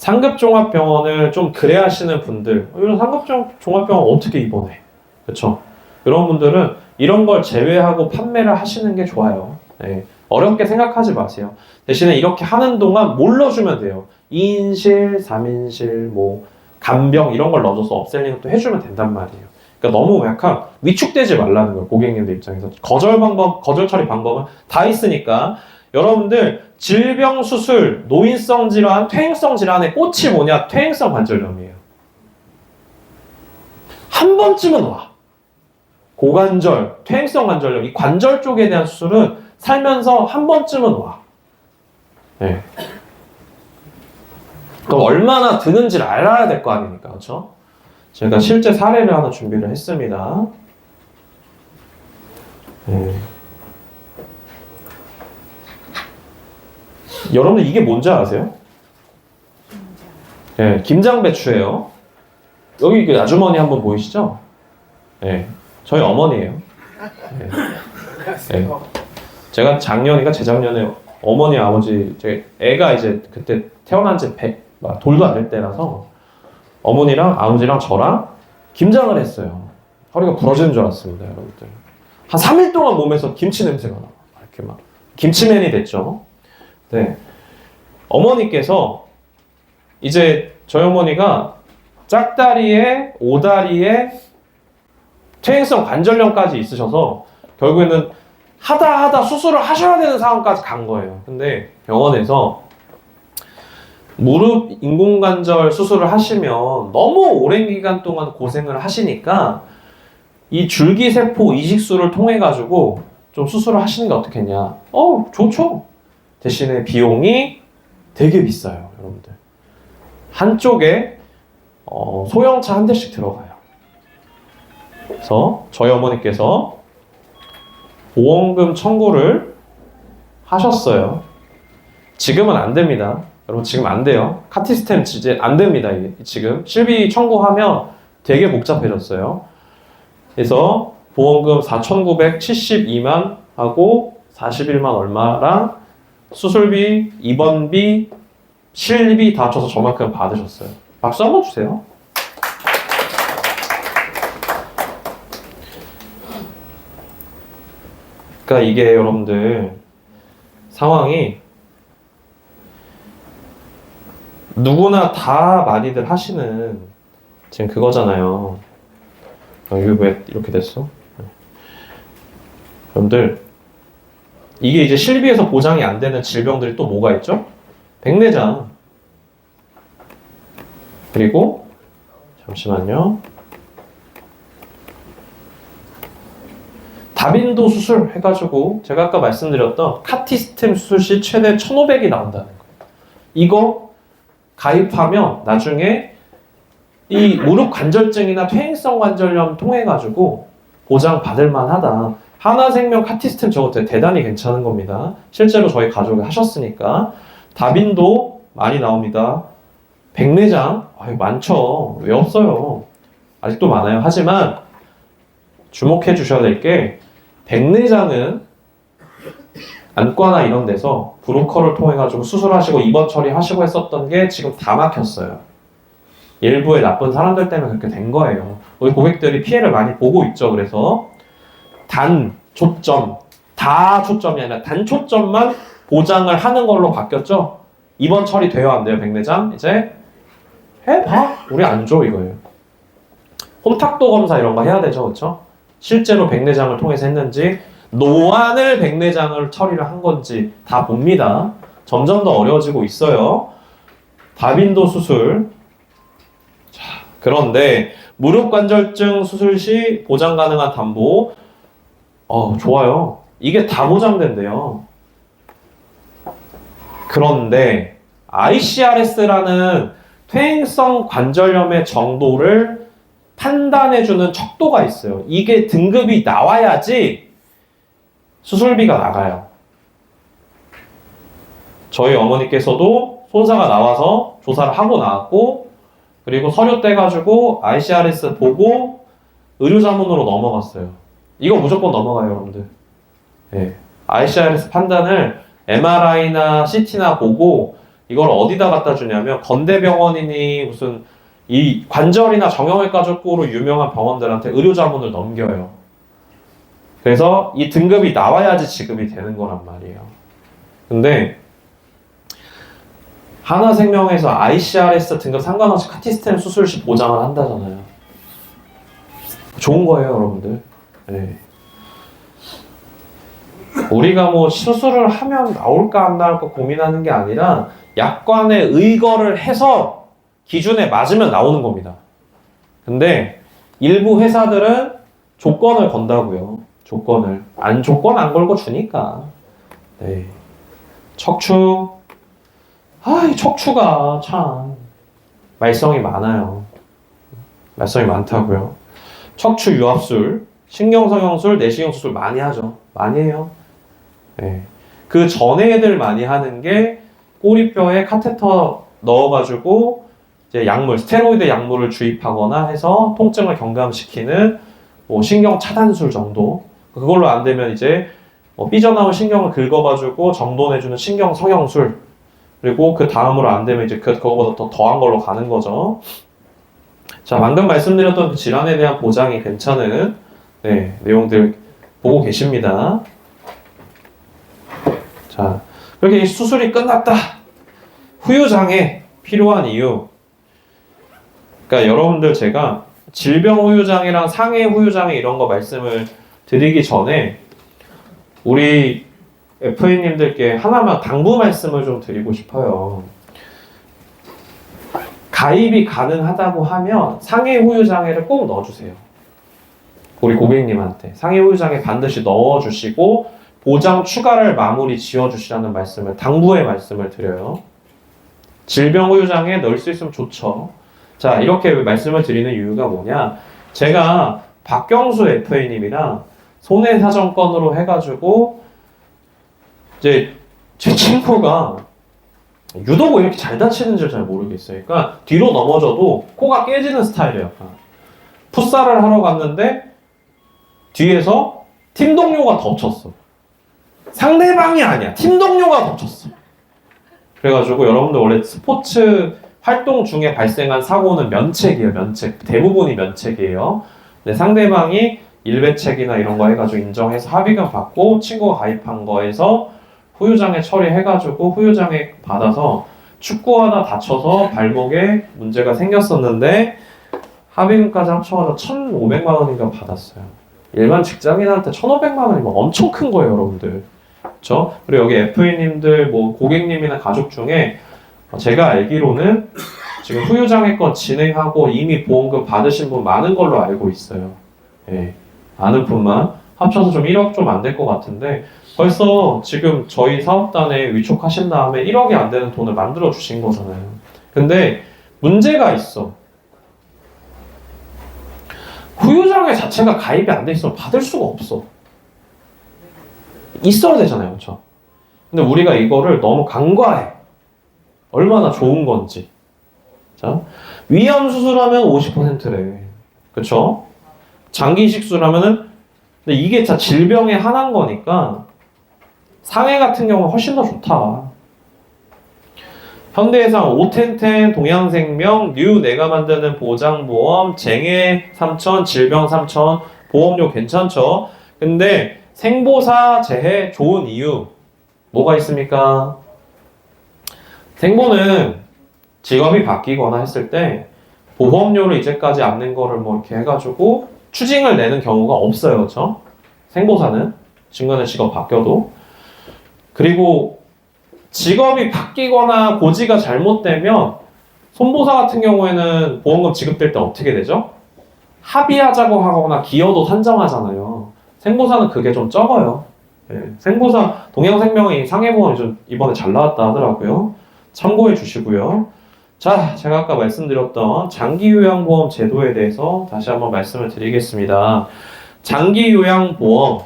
상급 종합병원을 좀 그래 하시는 분들, 이런 상급 종합병원 어떻게 입원해? 그렇죠? 이런 분들은 이런 걸 제외하고 판매를 하시는 게 좋아요. 네. 어렵게 생각하지 마세요. 대신에 이렇게 하는 동안 뭘 넣어주면 돼요. 2인실, 3인실, 뭐 간병 이런 걸 넣어줘서 업셀링을 또 해주면 된단 말이에요. 그러니까 너무 약간 위축되지 말라는 거예요. 고객님들 입장에서. 거절 처리 방법은 다 있으니까 여러분들 질병, 수술, 노인성 질환, 퇴행성 질환의 꽃이 뭐냐? 퇴행성 관절염이에요. 한 번쯤은 와. 고관절, 퇴행성 관절염, 이 관절 쪽에 대한 수술은 살면서 한 번쯤은 와. 네. 그럼 얼마나 드는지를 알아야 될 거 아닙니까? 그렇죠? 제가 실제 사례를 하나 준비를 했습니다. 여러분 이게 뭔지 아세요? 네, 김장배추예요. 여기 그 아주머니 한번 보이시죠? 네, 저희 어머니예요. 네. 네. 제가 작년인가 재작년에 어머니 아버지 애가 이제 그때 태어난 지 100 돌도 안 될 때라서 어머니랑 아버지랑 저랑 김장을 했어요. 허리가 부러지는 줄 알았습니다, 여러분들. 한 3일 동안 몸에서 김치 냄새가 나. 이렇게 막 김치맨이 됐죠. 네. 어머니께서 이제 저희 어머니가 짝다리에 오다리에 퇴행성 관절염까지 있으셔서 결국에는 하다 수술을 하셔야 되는 상황까지 간 거예요. 근데 병원에서 무릎 인공관절 수술을 하시면 너무 오랜 기간 동안 고생을 하시니까 이 줄기세포 이식술을 통해 가지고 좀 수술을 하시는 게 어떻겠냐. 좋죠. 대신에 비용이 되게 비싸요, 여러분들. 한쪽에 소형차 한 대씩 들어가요. 그래서 저희 어머니께서 보험금 청구를 하셨어요. 지금은 안 됩니다. 여러분 지금 안 돼요. 카티스템 이제 안 됩니다. 이게 지금 실비 청구하면 되게 복잡해졌어요. 그래서 보험금 4,972만 하고 41만 얼마랑 수술비, 입원비, 실비 다 합쳐서 저만큼 받으셨어요. 박수 한번 주세요. 그러니까 이게 여러분들 상황이 누구나 다 많이들 하시는 지금 그거잖아요. 이게 왜 이렇게 됐어? 여러분들 이게 이제 실비에서 보장이 안 되는 질병들이 또 뭐가 있죠? 백내장, 그리고 잠시만요. 다빈도 수술 해가지고 제가 아까 말씀드렸던 카티스템 수술 시 최대 1,500이 나온다는 거예요. 이거 가입하면 나중에 이 무릎 관절증이나 퇴행성 관절염 통해 가지고 보장 받을 만하다. 하나생명 카티스템 저거 대단히 괜찮은 겁니다. 실제로 저희 가족이 하셨으니까. 다빈도 많이 나옵니다. 백내장 많죠. 왜 없어요? 아직도 많아요. 하지만 주목해 주셔야 될 게 백내장은 안과나 이런 데서 브로커를 통해 가지고 수술하시고 입원 처리하시고 했었던 게 지금 다 막혔어요. 일부의 나쁜 사람들 때문에 그렇게 된 거예요. 우리 고객들이 피해를 많이 보고 있죠. 그래서 단 초점, 다 초점이 아니라 단 초점만 보장을 하는 걸로 바뀌었죠. 입원 처리 돼요, 안 돼요? 백내장 이제 해봐. 우리 안 줘 이거예요. 홈탁도 검사 이런 거 해야 되죠, 그렇죠? 실제로 백내장을 통해서 했는지, 노안을 백내장을 처리를 한 건지 다 봅니다. 점점 더 어려워지고 있어요. 다빈도 수술. 자, 그런데 무릎 관절증 수술 시 보장 가능한 담보. 좋아요. 이게 다 보장된대요. 그런데 ICRS라는 퇴행성 관절염의 정도를 판단해주는 척도가 있어요. 이게 등급이 나와야지 수술비가 나가요. 저희 어머니께서도 손사가 나와서 조사를 하고 나왔고, 그리고 서류 떼가지고 ICRS 보고 의료자문으로 넘어갔어요. 이거 무조건 넘어가요, 여러분들. 네. ICRS 판단을 MRI나 CT나 보고 이걸 어디다 갖다 주냐면 건대병원이니 무슨 이 관절이나 정형외과 쪽으로 유명한 병원들한테 의료자문을 넘겨요. 그래서 이 등급이 나와야지 지급이 되는 거란 말이에요. 근데 하나생명에서 ICRS 등급 상관없이 카티스텐 수술 시 보장을 한다잖아요. 좋은 거예요, 여러분들. 네. 우리가 뭐 수술을 하면 나올까 안 나올까 고민하는 게 아니라 약관에 의거를 해서 기준에 맞으면 나오는 겁니다. 근데 일부 회사들은 조건을 건다고요. 조건을. 조건 안 걸고 주니까. 네. 척추. 이 척추가 참 말썽이 많아요. 말썽이 많다고요. 척추 유압술, 신경성형술, 내시경수술 많이 하죠. 많이 해요. 네. 그 전에 애들 많이 하는 게 꼬리뼈에 카테터 넣어가지고 이제 약물, 스테로이드 약물을 주입하거나 해서 통증을 경감시키는 뭐 신경 차단술 정도. 그걸로 안 되면 이제 삐져나온 신경을 긁어가지고 정돈해주는 신경 성형술. 그리고 그 다음으로 안 되면 이제 그거보다 더 더한 걸로 가는 거죠. 자, 방금 말씀드렸던 그 질환에 대한 보장이 괜찮은 내용들 보고 계십니다. 자, 그렇게 수술이 끝났다. 후유장애 필요한 이유. 그러니까 여러분들 제가 질병 후유장애랑 상해 후유장애 이런 거 말씀을 드리기 전에 우리 FA님들께 하나만 당부 말씀을 좀 드리고 싶어요. 가입이 가능하다고 하면 상해 후유장애를 꼭 넣어주세요. 우리 고객님한테 상해 후유장애 반드시 넣어주시고 보장 추가를 마무리 지어주시라는 말씀을 당부의 말씀을 드려요. 질병 후유장애 넣을 수 있으면 좋죠. 자, 이렇게 말씀을 드리는 이유가 뭐냐? 제가 박경수 FA님이랑 손해사정건으로 해가지고 이제 제 친구가 유독 왜 이렇게 잘 다치는지 잘 모르겠어요. 그러니까 뒤로 넘어져도 코가 깨지는 스타일이에요. 약간. 풋살을 하러 갔는데 뒤에서 팀 동료가 덮쳤어. 상대방이 아니야. 팀 동료가 덮쳤어. 그래가지고 여러분들 원래 스포츠 활동 중에 발생한 사고는 면책이에요. 면책. 대부분이 면책이에요. 근데 상대방이 일배책이나 이런 거 해가지고 인정해서 합의금 받고 친구가 가입한 거에서 후유장애 처리해가지고 후유장애 받아서 축구하다 다쳐서 발목에 문제가 생겼었는데 합의금까지 합쳐서 1,500만 원인가 받았어요. 일반 직장인한테 1,500만 원이면 엄청 큰 거예요, 여러분들. 그렇죠? 그리고 여기 FA님들, 뭐 고객님이나 가족 중에 제가 알기로는 지금 후유장애권 진행하고 이미 보험금 받으신 분 많은 걸로 알고 있어요. 예, 아는 분만 합쳐서 좀 1억 좀 안 될 것 같은데 벌써 지금 저희 사업단에 위촉하신 다음에 1억이 안 되는 돈을 만들어 주신 거잖아요. 근데 문제가 있어. 후유장애 자체가 가입이 안 돼 있으면 받을 수가 없어. 있어야 되잖아요, 그렇죠? 근데 우리가 이거를 너무 간과해. 얼마나 좋은 건지. 자, 위암 수술하면 50%래. 그렇죠? 장기 이식 수술하면은 근데 이게 다 질병의 하나인 거니까 상해 같은 경우는 훨씬 더 좋다. 현대해상 오텐텐, 동양생명, 뉴 내가 만드는 보장보험, 쟁해 3천, 질병 3천, 보험료 괜찮죠? 근데 생보사 재해 좋은 이유 뭐가 있습니까? 생보는 직업이 바뀌거나 했을 때 보험료를 이제까지 안 낸 거를 뭐 이렇게 해가지고 추징을 내는 경우가 없어요. 그렇죠? 생보사는 중간에 직업 바뀌어도. 그리고 직업이 바뀌거나 고지가 잘못되면 손보사 같은 경우에는 보험금 지급될 때 어떻게 되죠? 합의하자고 하거나 기여도 산정하잖아요. 생보사는 그게 좀 적어요. 네. 생보사, 동양생명이 상해보험이 좀 이번에 잘 나왔다 하더라고요. 참고해 주시고요. 자, 제가 아까 말씀드렸던 장기요양보험 제도에 대해서 다시 한번 말씀을 드리겠습니다. 장기요양보험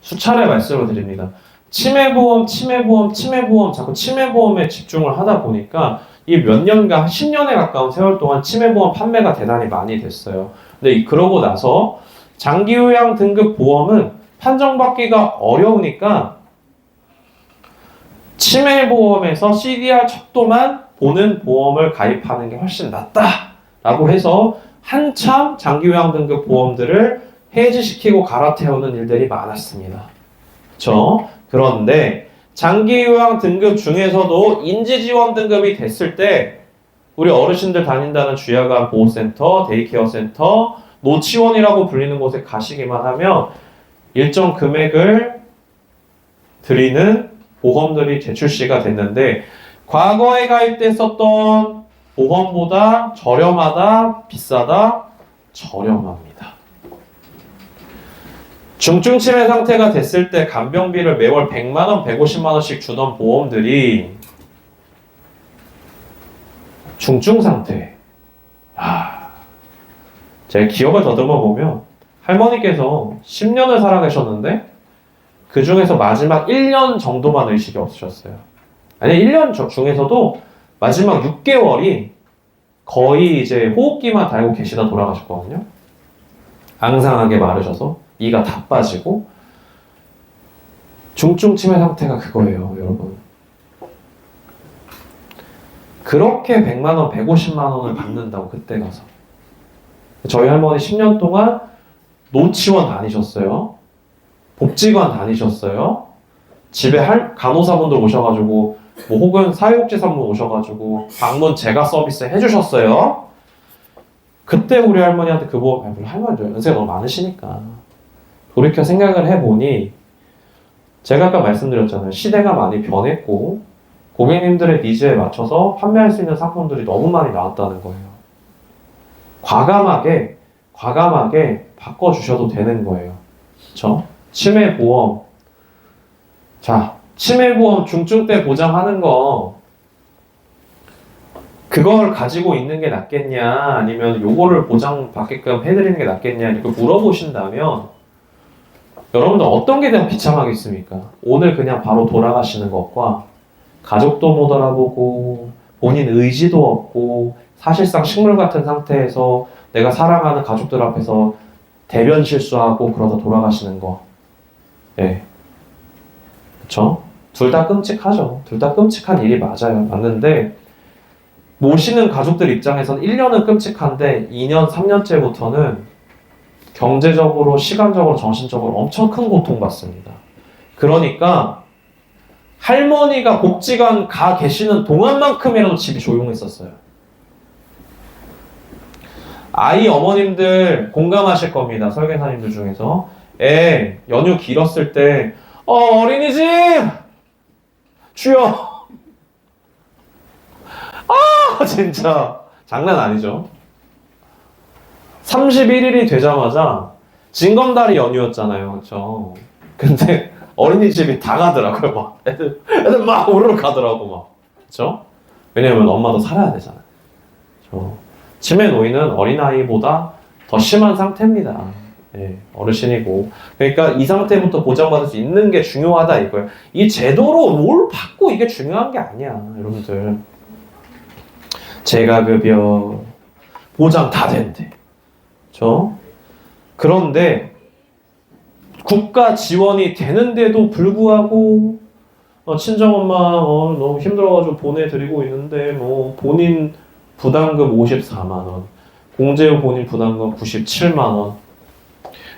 수차례 말씀을 드립니다. 치매보험, 자꾸 치매보험에 집중을 하다 보니까 이 몇 년간, 10년에 가까운 세월 동안 치매보험 판매가 대단히 많이 됐어요. 근데 그러고 나서 장기요양 등급 보험은 판정받기가 어려우니까 치매보험에서 CDR 척도만 보는 보험을 가입하는 게 훨씬 낫다라고 해서 한참 장기요양 등급 보험들을 해지시키고 갈아태우는 일들이 많았습니다. 그렇죠? 그런데 장기요양 등급 중에서도 인지지원 등급이 됐을 때 우리 어르신들 다닌다는 주야간 보호센터, 데이케어 센터, 노치원이라고 불리는 곳에 가시기만 하면 일정 금액을 드리는 보험들이 재출시가 됐는데 과거에 가입됐었던 보험보다 저렴하다, 비싸다, 저렴합니다. 중증 치매 상태가 됐을 때 간병비를 매월 100만원, 150만원씩 주던 보험들이 중증 상태. 제 기억을 더듬어 보면 할머니께서 10년을 살아계셨는데 그 중에서 마지막 1년 정도만 의식이 없으셨어요. 아니 1년 중에서도 마지막 6개월이 거의 이제 호흡기만 달고 계시다 돌아가셨거든요. 앙상하게 마르셔서 이가 다 빠지고 중증 치매 상태가 그거예요, 여러분. 그렇게 100만원, 150만원을 받는다고 그때 가서. 저희 할머니 10년 동안 노치원 다니셨어요. 복지관 다니셨어요. 집에 간호사분들 오셔가지고 뭐 혹은 사회복지사분 오셔가지고 방문 제가 서비스 해주셨어요. 그때 우리 할머니한테 그 보험, 할머니 연세가 너무 많으시니까 돌이켜 생각을 해보니 제가 아까 말씀드렸잖아요. 시대가 많이 변했고 고객님들의 니즈에 맞춰서 판매할 수 있는 상품들이 너무 많이 나왔다는 거예요. 과감하게 바꿔주셔도 되는 거예요. 그렇죠? 치매보험. 자, 치매보험 중증 때 보장하는 거 그걸 가지고 있는 게 낫겠냐 아니면 요거를 보장받게끔 해드리는 게 낫겠냐 이렇게 물어보신다면 여러분들 어떤 게 더 비참하겠습니까? 오늘 그냥 바로 돌아가시는 것과 가족도 못 알아보고 본인 의지도 없고 사실상 식물 같은 상태에서 내가 사랑하는 가족들 앞에서 대변 실수하고 그러다 돌아가시는 거. 예. 그쵸? 둘 다 끔찍하죠. 둘 다 끔찍한 일이 맞아요. 맞는데 모시는 가족들 입장에서는 1년은 끔찍한데 2년, 3년째부터는 경제적으로, 시간적으로, 정신적으로 엄청 큰 고통받습니다. 그러니까 할머니가 복지관 가 계시는 동안만큼이라도 집이 조용했었어요. 아이 어머님들 공감하실 겁니다. 설계사님들 중에서. 연휴 길었을 때 어린이집! 주여! 진짜 장난 아니죠. 31일이 되자마자 징검다리 연휴였잖아요. 그렇죠? 근데 어린이집이 다 가더라고요. 막 애들 막 우르르 가더라고 막. 그렇죠? 왜냐면 엄마도 살아야 되잖아요. 그렇죠? 치매 노인은 어린아이보다 더 심한 상태입니다. 예, 어르신이고. 그러니까 이 상태부터 보장받을 수 있는 게 중요하다 이거예요. 이 제도로 뭘 받고 이게 중요한 게 아니야, 여러분들. 재가급여 보장 다 된대. 그렇죠? 그런데 국가 지원이 되는데도 불구하고 친정엄마 너무 힘들어가지고 보내드리고 있는데 뭐 본인 부담금 54만원, 공제후 본인 부담금 97만원.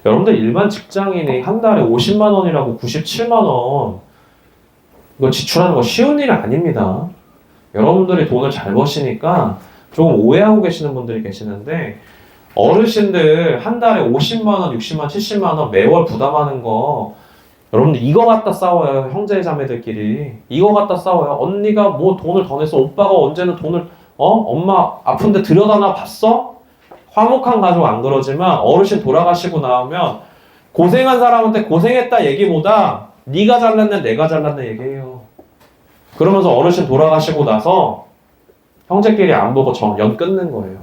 여러분들 일반 직장인이 한 달에 50만원이라고 97만원 이거 지출하는 거 쉬운 일이 아닙니다. 여러분들이 돈을 잘 버시니까 조금 오해하고 계시는 분들이 계시는데 어르신들 한 달에 50만원, 60만원, 70만원 매월 부담하는 거 여러분들 이거 갖다 싸워요. 형제 자매들끼리 이거 갖다 싸워요. 언니가 뭐 돈을 더 냈어. 오빠가 언제는 돈을 엄마 아픈데 들여다나 봤어? 화목한 가족 안 그러지만 어르신 돌아가시고 나오면 고생한 사람한테 고생했다 얘기보다 네가 잘났네 내가 잘났네 얘기해요. 그러면서 어르신 돌아가시고 나서 형제끼리 안 보고 연 끊는 거예요.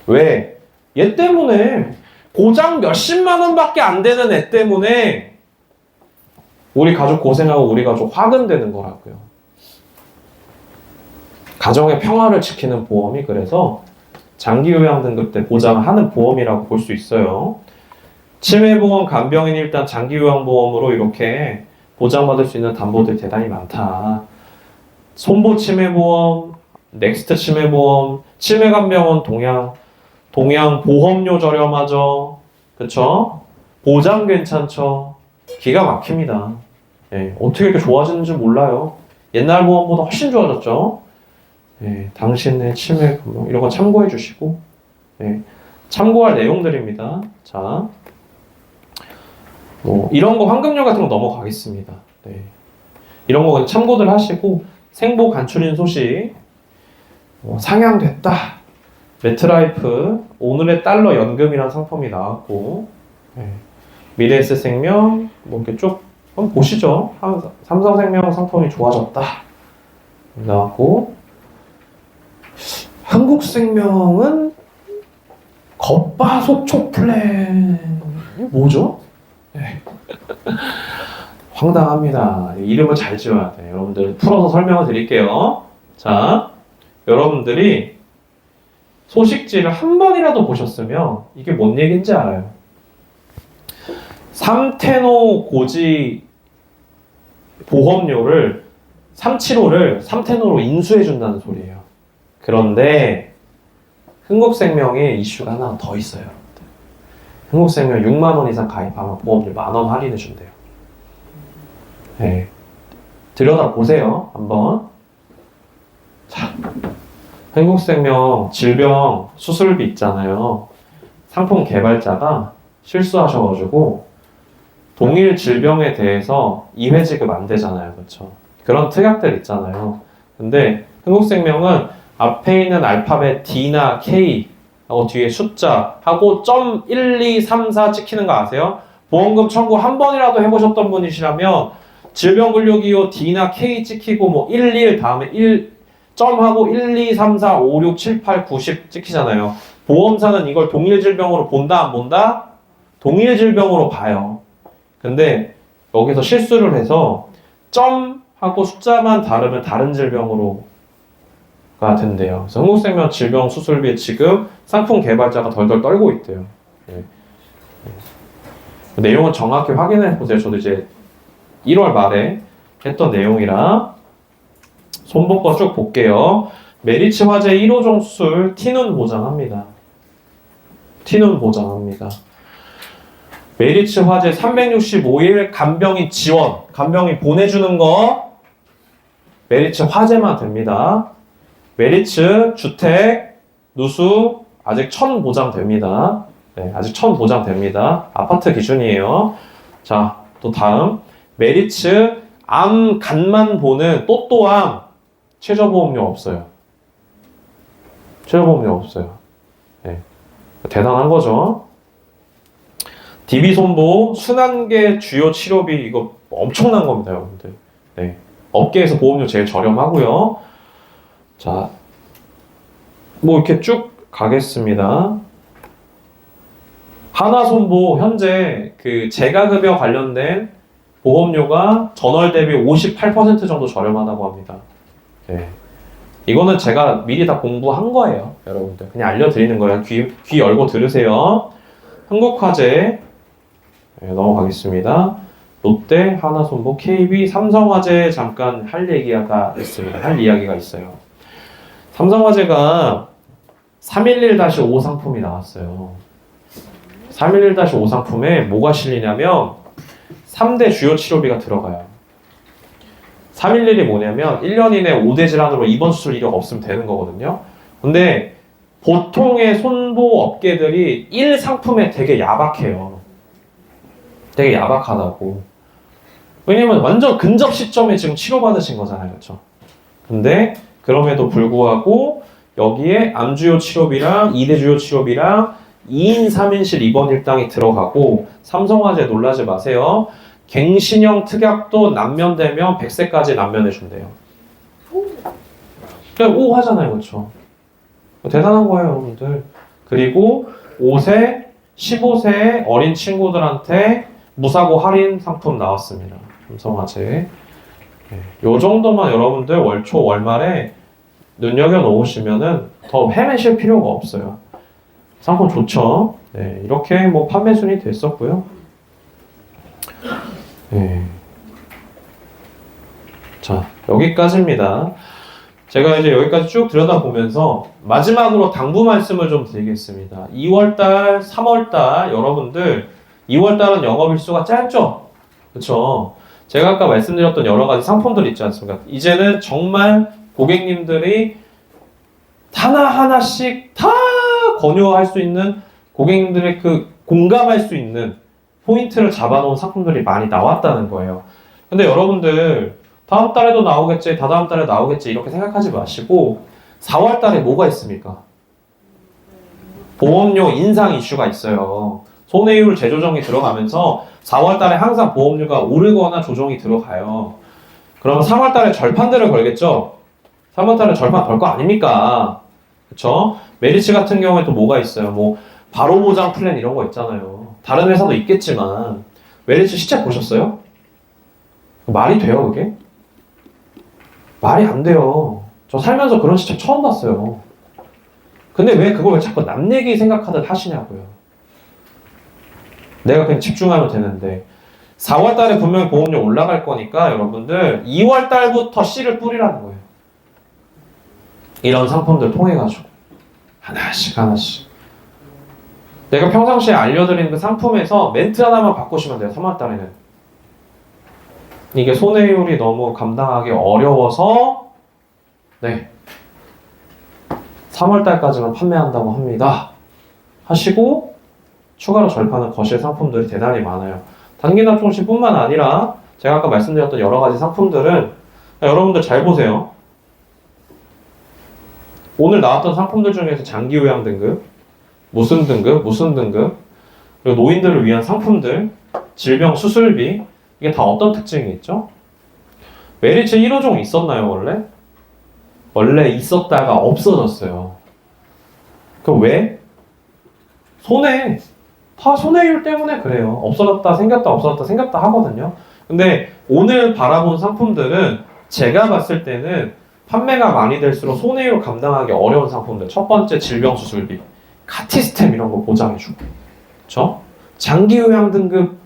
왜? 얘 때문에 고장 몇십만 원밖에 안 되는 애 때문에 우리 가족 고생하고 우리 가족 화근되는 거라고요. 가정의 평화를 지키는 보험이 그래서 장기요양 등급 때 보장하는 보험이라고 볼 수 있어요. 치매보험, 간병인 일단 장기요양보험으로 이렇게 보장받을 수 있는 담보들이 대단히 많다. 손보 치매보험, 넥스트 치매보험, 치매간병원 동양 보험료 저렴하죠. 그쵸? 보장 괜찮죠? 기가 막힙니다. 예, 어떻게 이렇게 좋아지는지 몰라요. 옛날 보험보다 훨씬 좋아졌죠? 예, 당신의 치매 금융 이런 거 참고해 주시고, 예, 참고할 내용들입니다. 자, 뭐 이런 거 환급료 같은 거 넘어가겠습니다. 네. 이런 거 그냥 참고들 하시고, 생보 간출인 소식 상향됐다. 메트라이프 오늘의 달러 연금이라는 상품이 나왔고, 네. 미래에셋생명 뭐 이렇게 쭉 한번 보시죠. 삼성생명 상품이 좋아졌다 나왔고, 한국생명은 겉바속촉 플랜이 뭐죠? 네. 황당합니다. 이름을 잘 지어야 돼. 여러분들 풀어서 설명을 드릴게요. 자, 여러분들이 소식지를 한 번이라도 보셨으면 이게 뭔 얘기인지 알아요. 삼테노 고지 보험료를 375를 삼테노로 인수해 준다는 소리예요. 그런데 흥국생명에 이슈가 하나 더 있어요. 흥국생명 6만 원 이상 가입하면 보험료 10,000원 할인해 준대요. 네. 들여다보세요. 한번. 자, 흥국생명 질병 수술비 있잖아요. 상품 개발자가 실수하셔가지고 동일 질병에 대해서 2회 지급 안 되잖아요. 그렇죠? 그런 특약들 있잖아요. 근데 흥국생명은 앞에 있는 알파벳 D나 K 하고 뒤에 숫자 하고 .1234 찍히는 거 아세요? 보험금 청구 한 번이라도 해보셨던 분이시라면 질병근로기호 D나 K 찍히고 뭐 11 다음에 1 점하고 1, 2, 3, 4, 5, 6, 7, 8, 9, 10 찍히잖아요. 보험사는 이걸 동일 질병으로 본다 안 본다? 동일 질병으로 봐요. 근데 여기서 실수를 해서 점하고 숫자만 다르면 다른 질병으로가 된대요. 그래서 흥국생명 질병 수술비 지금 상품 개발자가 덜덜 떨고 있대요. 네. 내용은 정확히 확인해 보세요. 저도 이제 1월 말에 했던 내용이라 손보 거 쭉 볼게요. 메리츠 화재 1호종 수술 T눈 보장합니다. T눈 보장합니다. 메리츠 화재 365일 간병인 지원, 간병인 보내주는 거 메리츠 화재만 됩니다. 메리츠 주택, 누수 아직 1000 보장됩니다. 네, 아직 1000 보장됩니다. 아파트 기준이에요. 자, 또 다음 메리츠 암 간만 보는 또또암 최저보험료 없어요. 최저보험료 없어요. 네. 대단한 거죠. DB손보 순환계 주요 치료비 이거 엄청난 겁니다, 여러분들. 네. 업계에서 보험료 제일 저렴하고요. 자, 뭐 이렇게 쭉 가겠습니다. 하나손보 현재 그 재가급여 관련된 보험료가 전월 대비 58% 정도 저렴하다고 합니다. 네. 이거는 제가 미리 다 공부한 거예요, 여러분들. 그냥 알려드리는 거예요. 귀 열고 들으세요. 한국화재 네, 넘어가겠습니다. 롯데, 하나손보, KB, 삼성화재 잠깐 할 얘기가 있습니다. 할 이야기가 있어요. 삼성화재가 311-5 상품이 나왔어요. 311-5 상품에 뭐가 실리냐면 3대 주요 치료비가 들어가요. 311이 뭐냐면 1년 이내 5대 질환으로 입원 수술 이력 없으면 되는 거거든요. 근데 보통의 손보 업계들이 1 상품에 되게 야박해요. 되게 야박하다고. 왜냐면 완전 근접 시점에 지금 치료받으신 거잖아요. 그렇죠? 근데 그럼에도 불구하고 여기에 암주요 치료비랑 2대 주요 치료비랑 2인 3인실 입원 일당이 들어가고 삼성화재 놀라지 마세요. 갱신형 특약도 남면되면 100세까지 남면해준대요. 그냥 오 하잖아요. 그렇죠? 대단한 거예요, 여러분들. 그리고 5세, 15세 어린 친구들한테 무사고 할인 상품 나왔습니다. 삼성화재. 요 정도만 여러분들 월초 월말에 눈여겨놓으시면은 더 헤매실 필요가 없어요. 상품 좋죠? 네, 이렇게 뭐 판매 순위 됐었고요. 네. 여기까지입니다. 제가 이제 여기까지 쭉 들여다보면서 마지막으로 당부 말씀을 좀 드리겠습니다. 2월달, 3월달 여러분들 2월달은 영업일수가 짧죠? 그쵸? 제가 아까 말씀드렸던 여러 가지 상품들 있지 않습니까? 이제는 정말 고객님들이 하나하나씩 다 권유할 수 있는 고객님들의 그 공감할 수 있는 포인트를 잡아놓은 상품들이 많이 나왔다는 거예요. 근데 여러분들 다음 달에도 나오겠지, 다다음 달에 나오겠지 이렇게 생각하지 마시고 4월 달에 뭐가 있습니까? 보험료 인상 이슈가 있어요. 손해율 재조정이 들어가면서 4월 달에 항상 보험료가 오르거나 조정이 들어가요. 그러면 3월 달에 절판들을 걸겠죠? 3월 달에 절판 걸 거 아닙니까? 그쵸? 메리츠 같은 경우에 또 뭐가 있어요? 뭐 바로 보장 플랜 이런 거 있잖아요. 다른 회사도 있겠지만 메리츠 시책 보셨어요? 말이 돼요 그게? 말이 안 돼요. 저 살면서 그런 시책 처음 봤어요. 근데 왜 그걸 왜 자꾸 남 얘기 생각하듯 하시냐고요. 내가 그냥 집중하면 되는데 4월 달에 분명히 보험료 올라갈 거니까 여러분들 2월 달부터 씨를 뿌리라는 거예요. 이런 상품들 통해 가지고 하나씩 하나씩 내가 평상시에 알려드리는 그 상품에서 멘트 하나만 바꾸시면 돼요. 3월 달에는 이게 손해율이 너무 감당하기 어려워서 네 3월 달까지만 판매한다고 합니다. 하시고 추가로 절판을 거실 상품들이 대단히 많아요. 단기납총시뿐만 아니라 제가 아까 말씀드렸던 여러 가지 상품들은 여러분들 잘 보세요. 오늘 나왔던 상품들 중에서 장기요양 등급, 무슨 등급, 무슨 등급, 그리고 노인들을 위한 상품들, 질병 수술비, 이게 다 어떤 특징이 있죠? 메리츠 1호종 있었나요, 원래? 원래 있었다가 없어졌어요. 그 왜? 손해. 다 손해율 때문에 그래요. 없어졌다, 생겼다, 없어졌다, 생겼다 하거든요. 근데 오늘 바라본 상품들은 제가 봤을 때는 판매가 많이 될수록 손해율 감당하기 어려운 상품들. 첫 번째 질병 수술비, 카티스템 이런 거 보장해주고, 그렇죠? 장기 요양 등급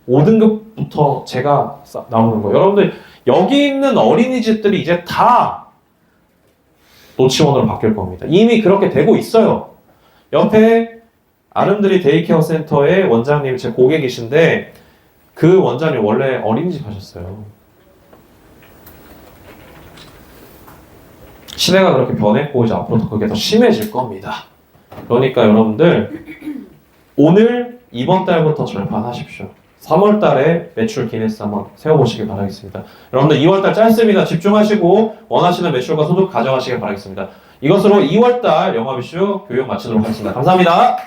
5등급부터 제가 나오는 거예요. 여러분들 여기 있는 어린이집들이 이제 다 노치원으로 바뀔 겁니다. 이미 그렇게 되고 있어요. 옆에 아름드리 데이케어 센터의 원장님이 제 고객이신데 그 원장님 원래 어린이집 하셨어요. 시대가 그렇게 변했고 이제 앞으로 그게 더 심해질 겁니다. 그러니까 여러분들 오늘 이번 달부터 절판하십시오. 3월 달에 매출 기네스 한번 세워보시기 바라겠습니다. 여러분들 2월 달 짧습니다. 집중하시고 원하시는 매출과 소득 가져가시기 바라겠습니다. 이것으로 2월 달 영업 이슈 교육 마치도록 하겠습니다. 감사합니다.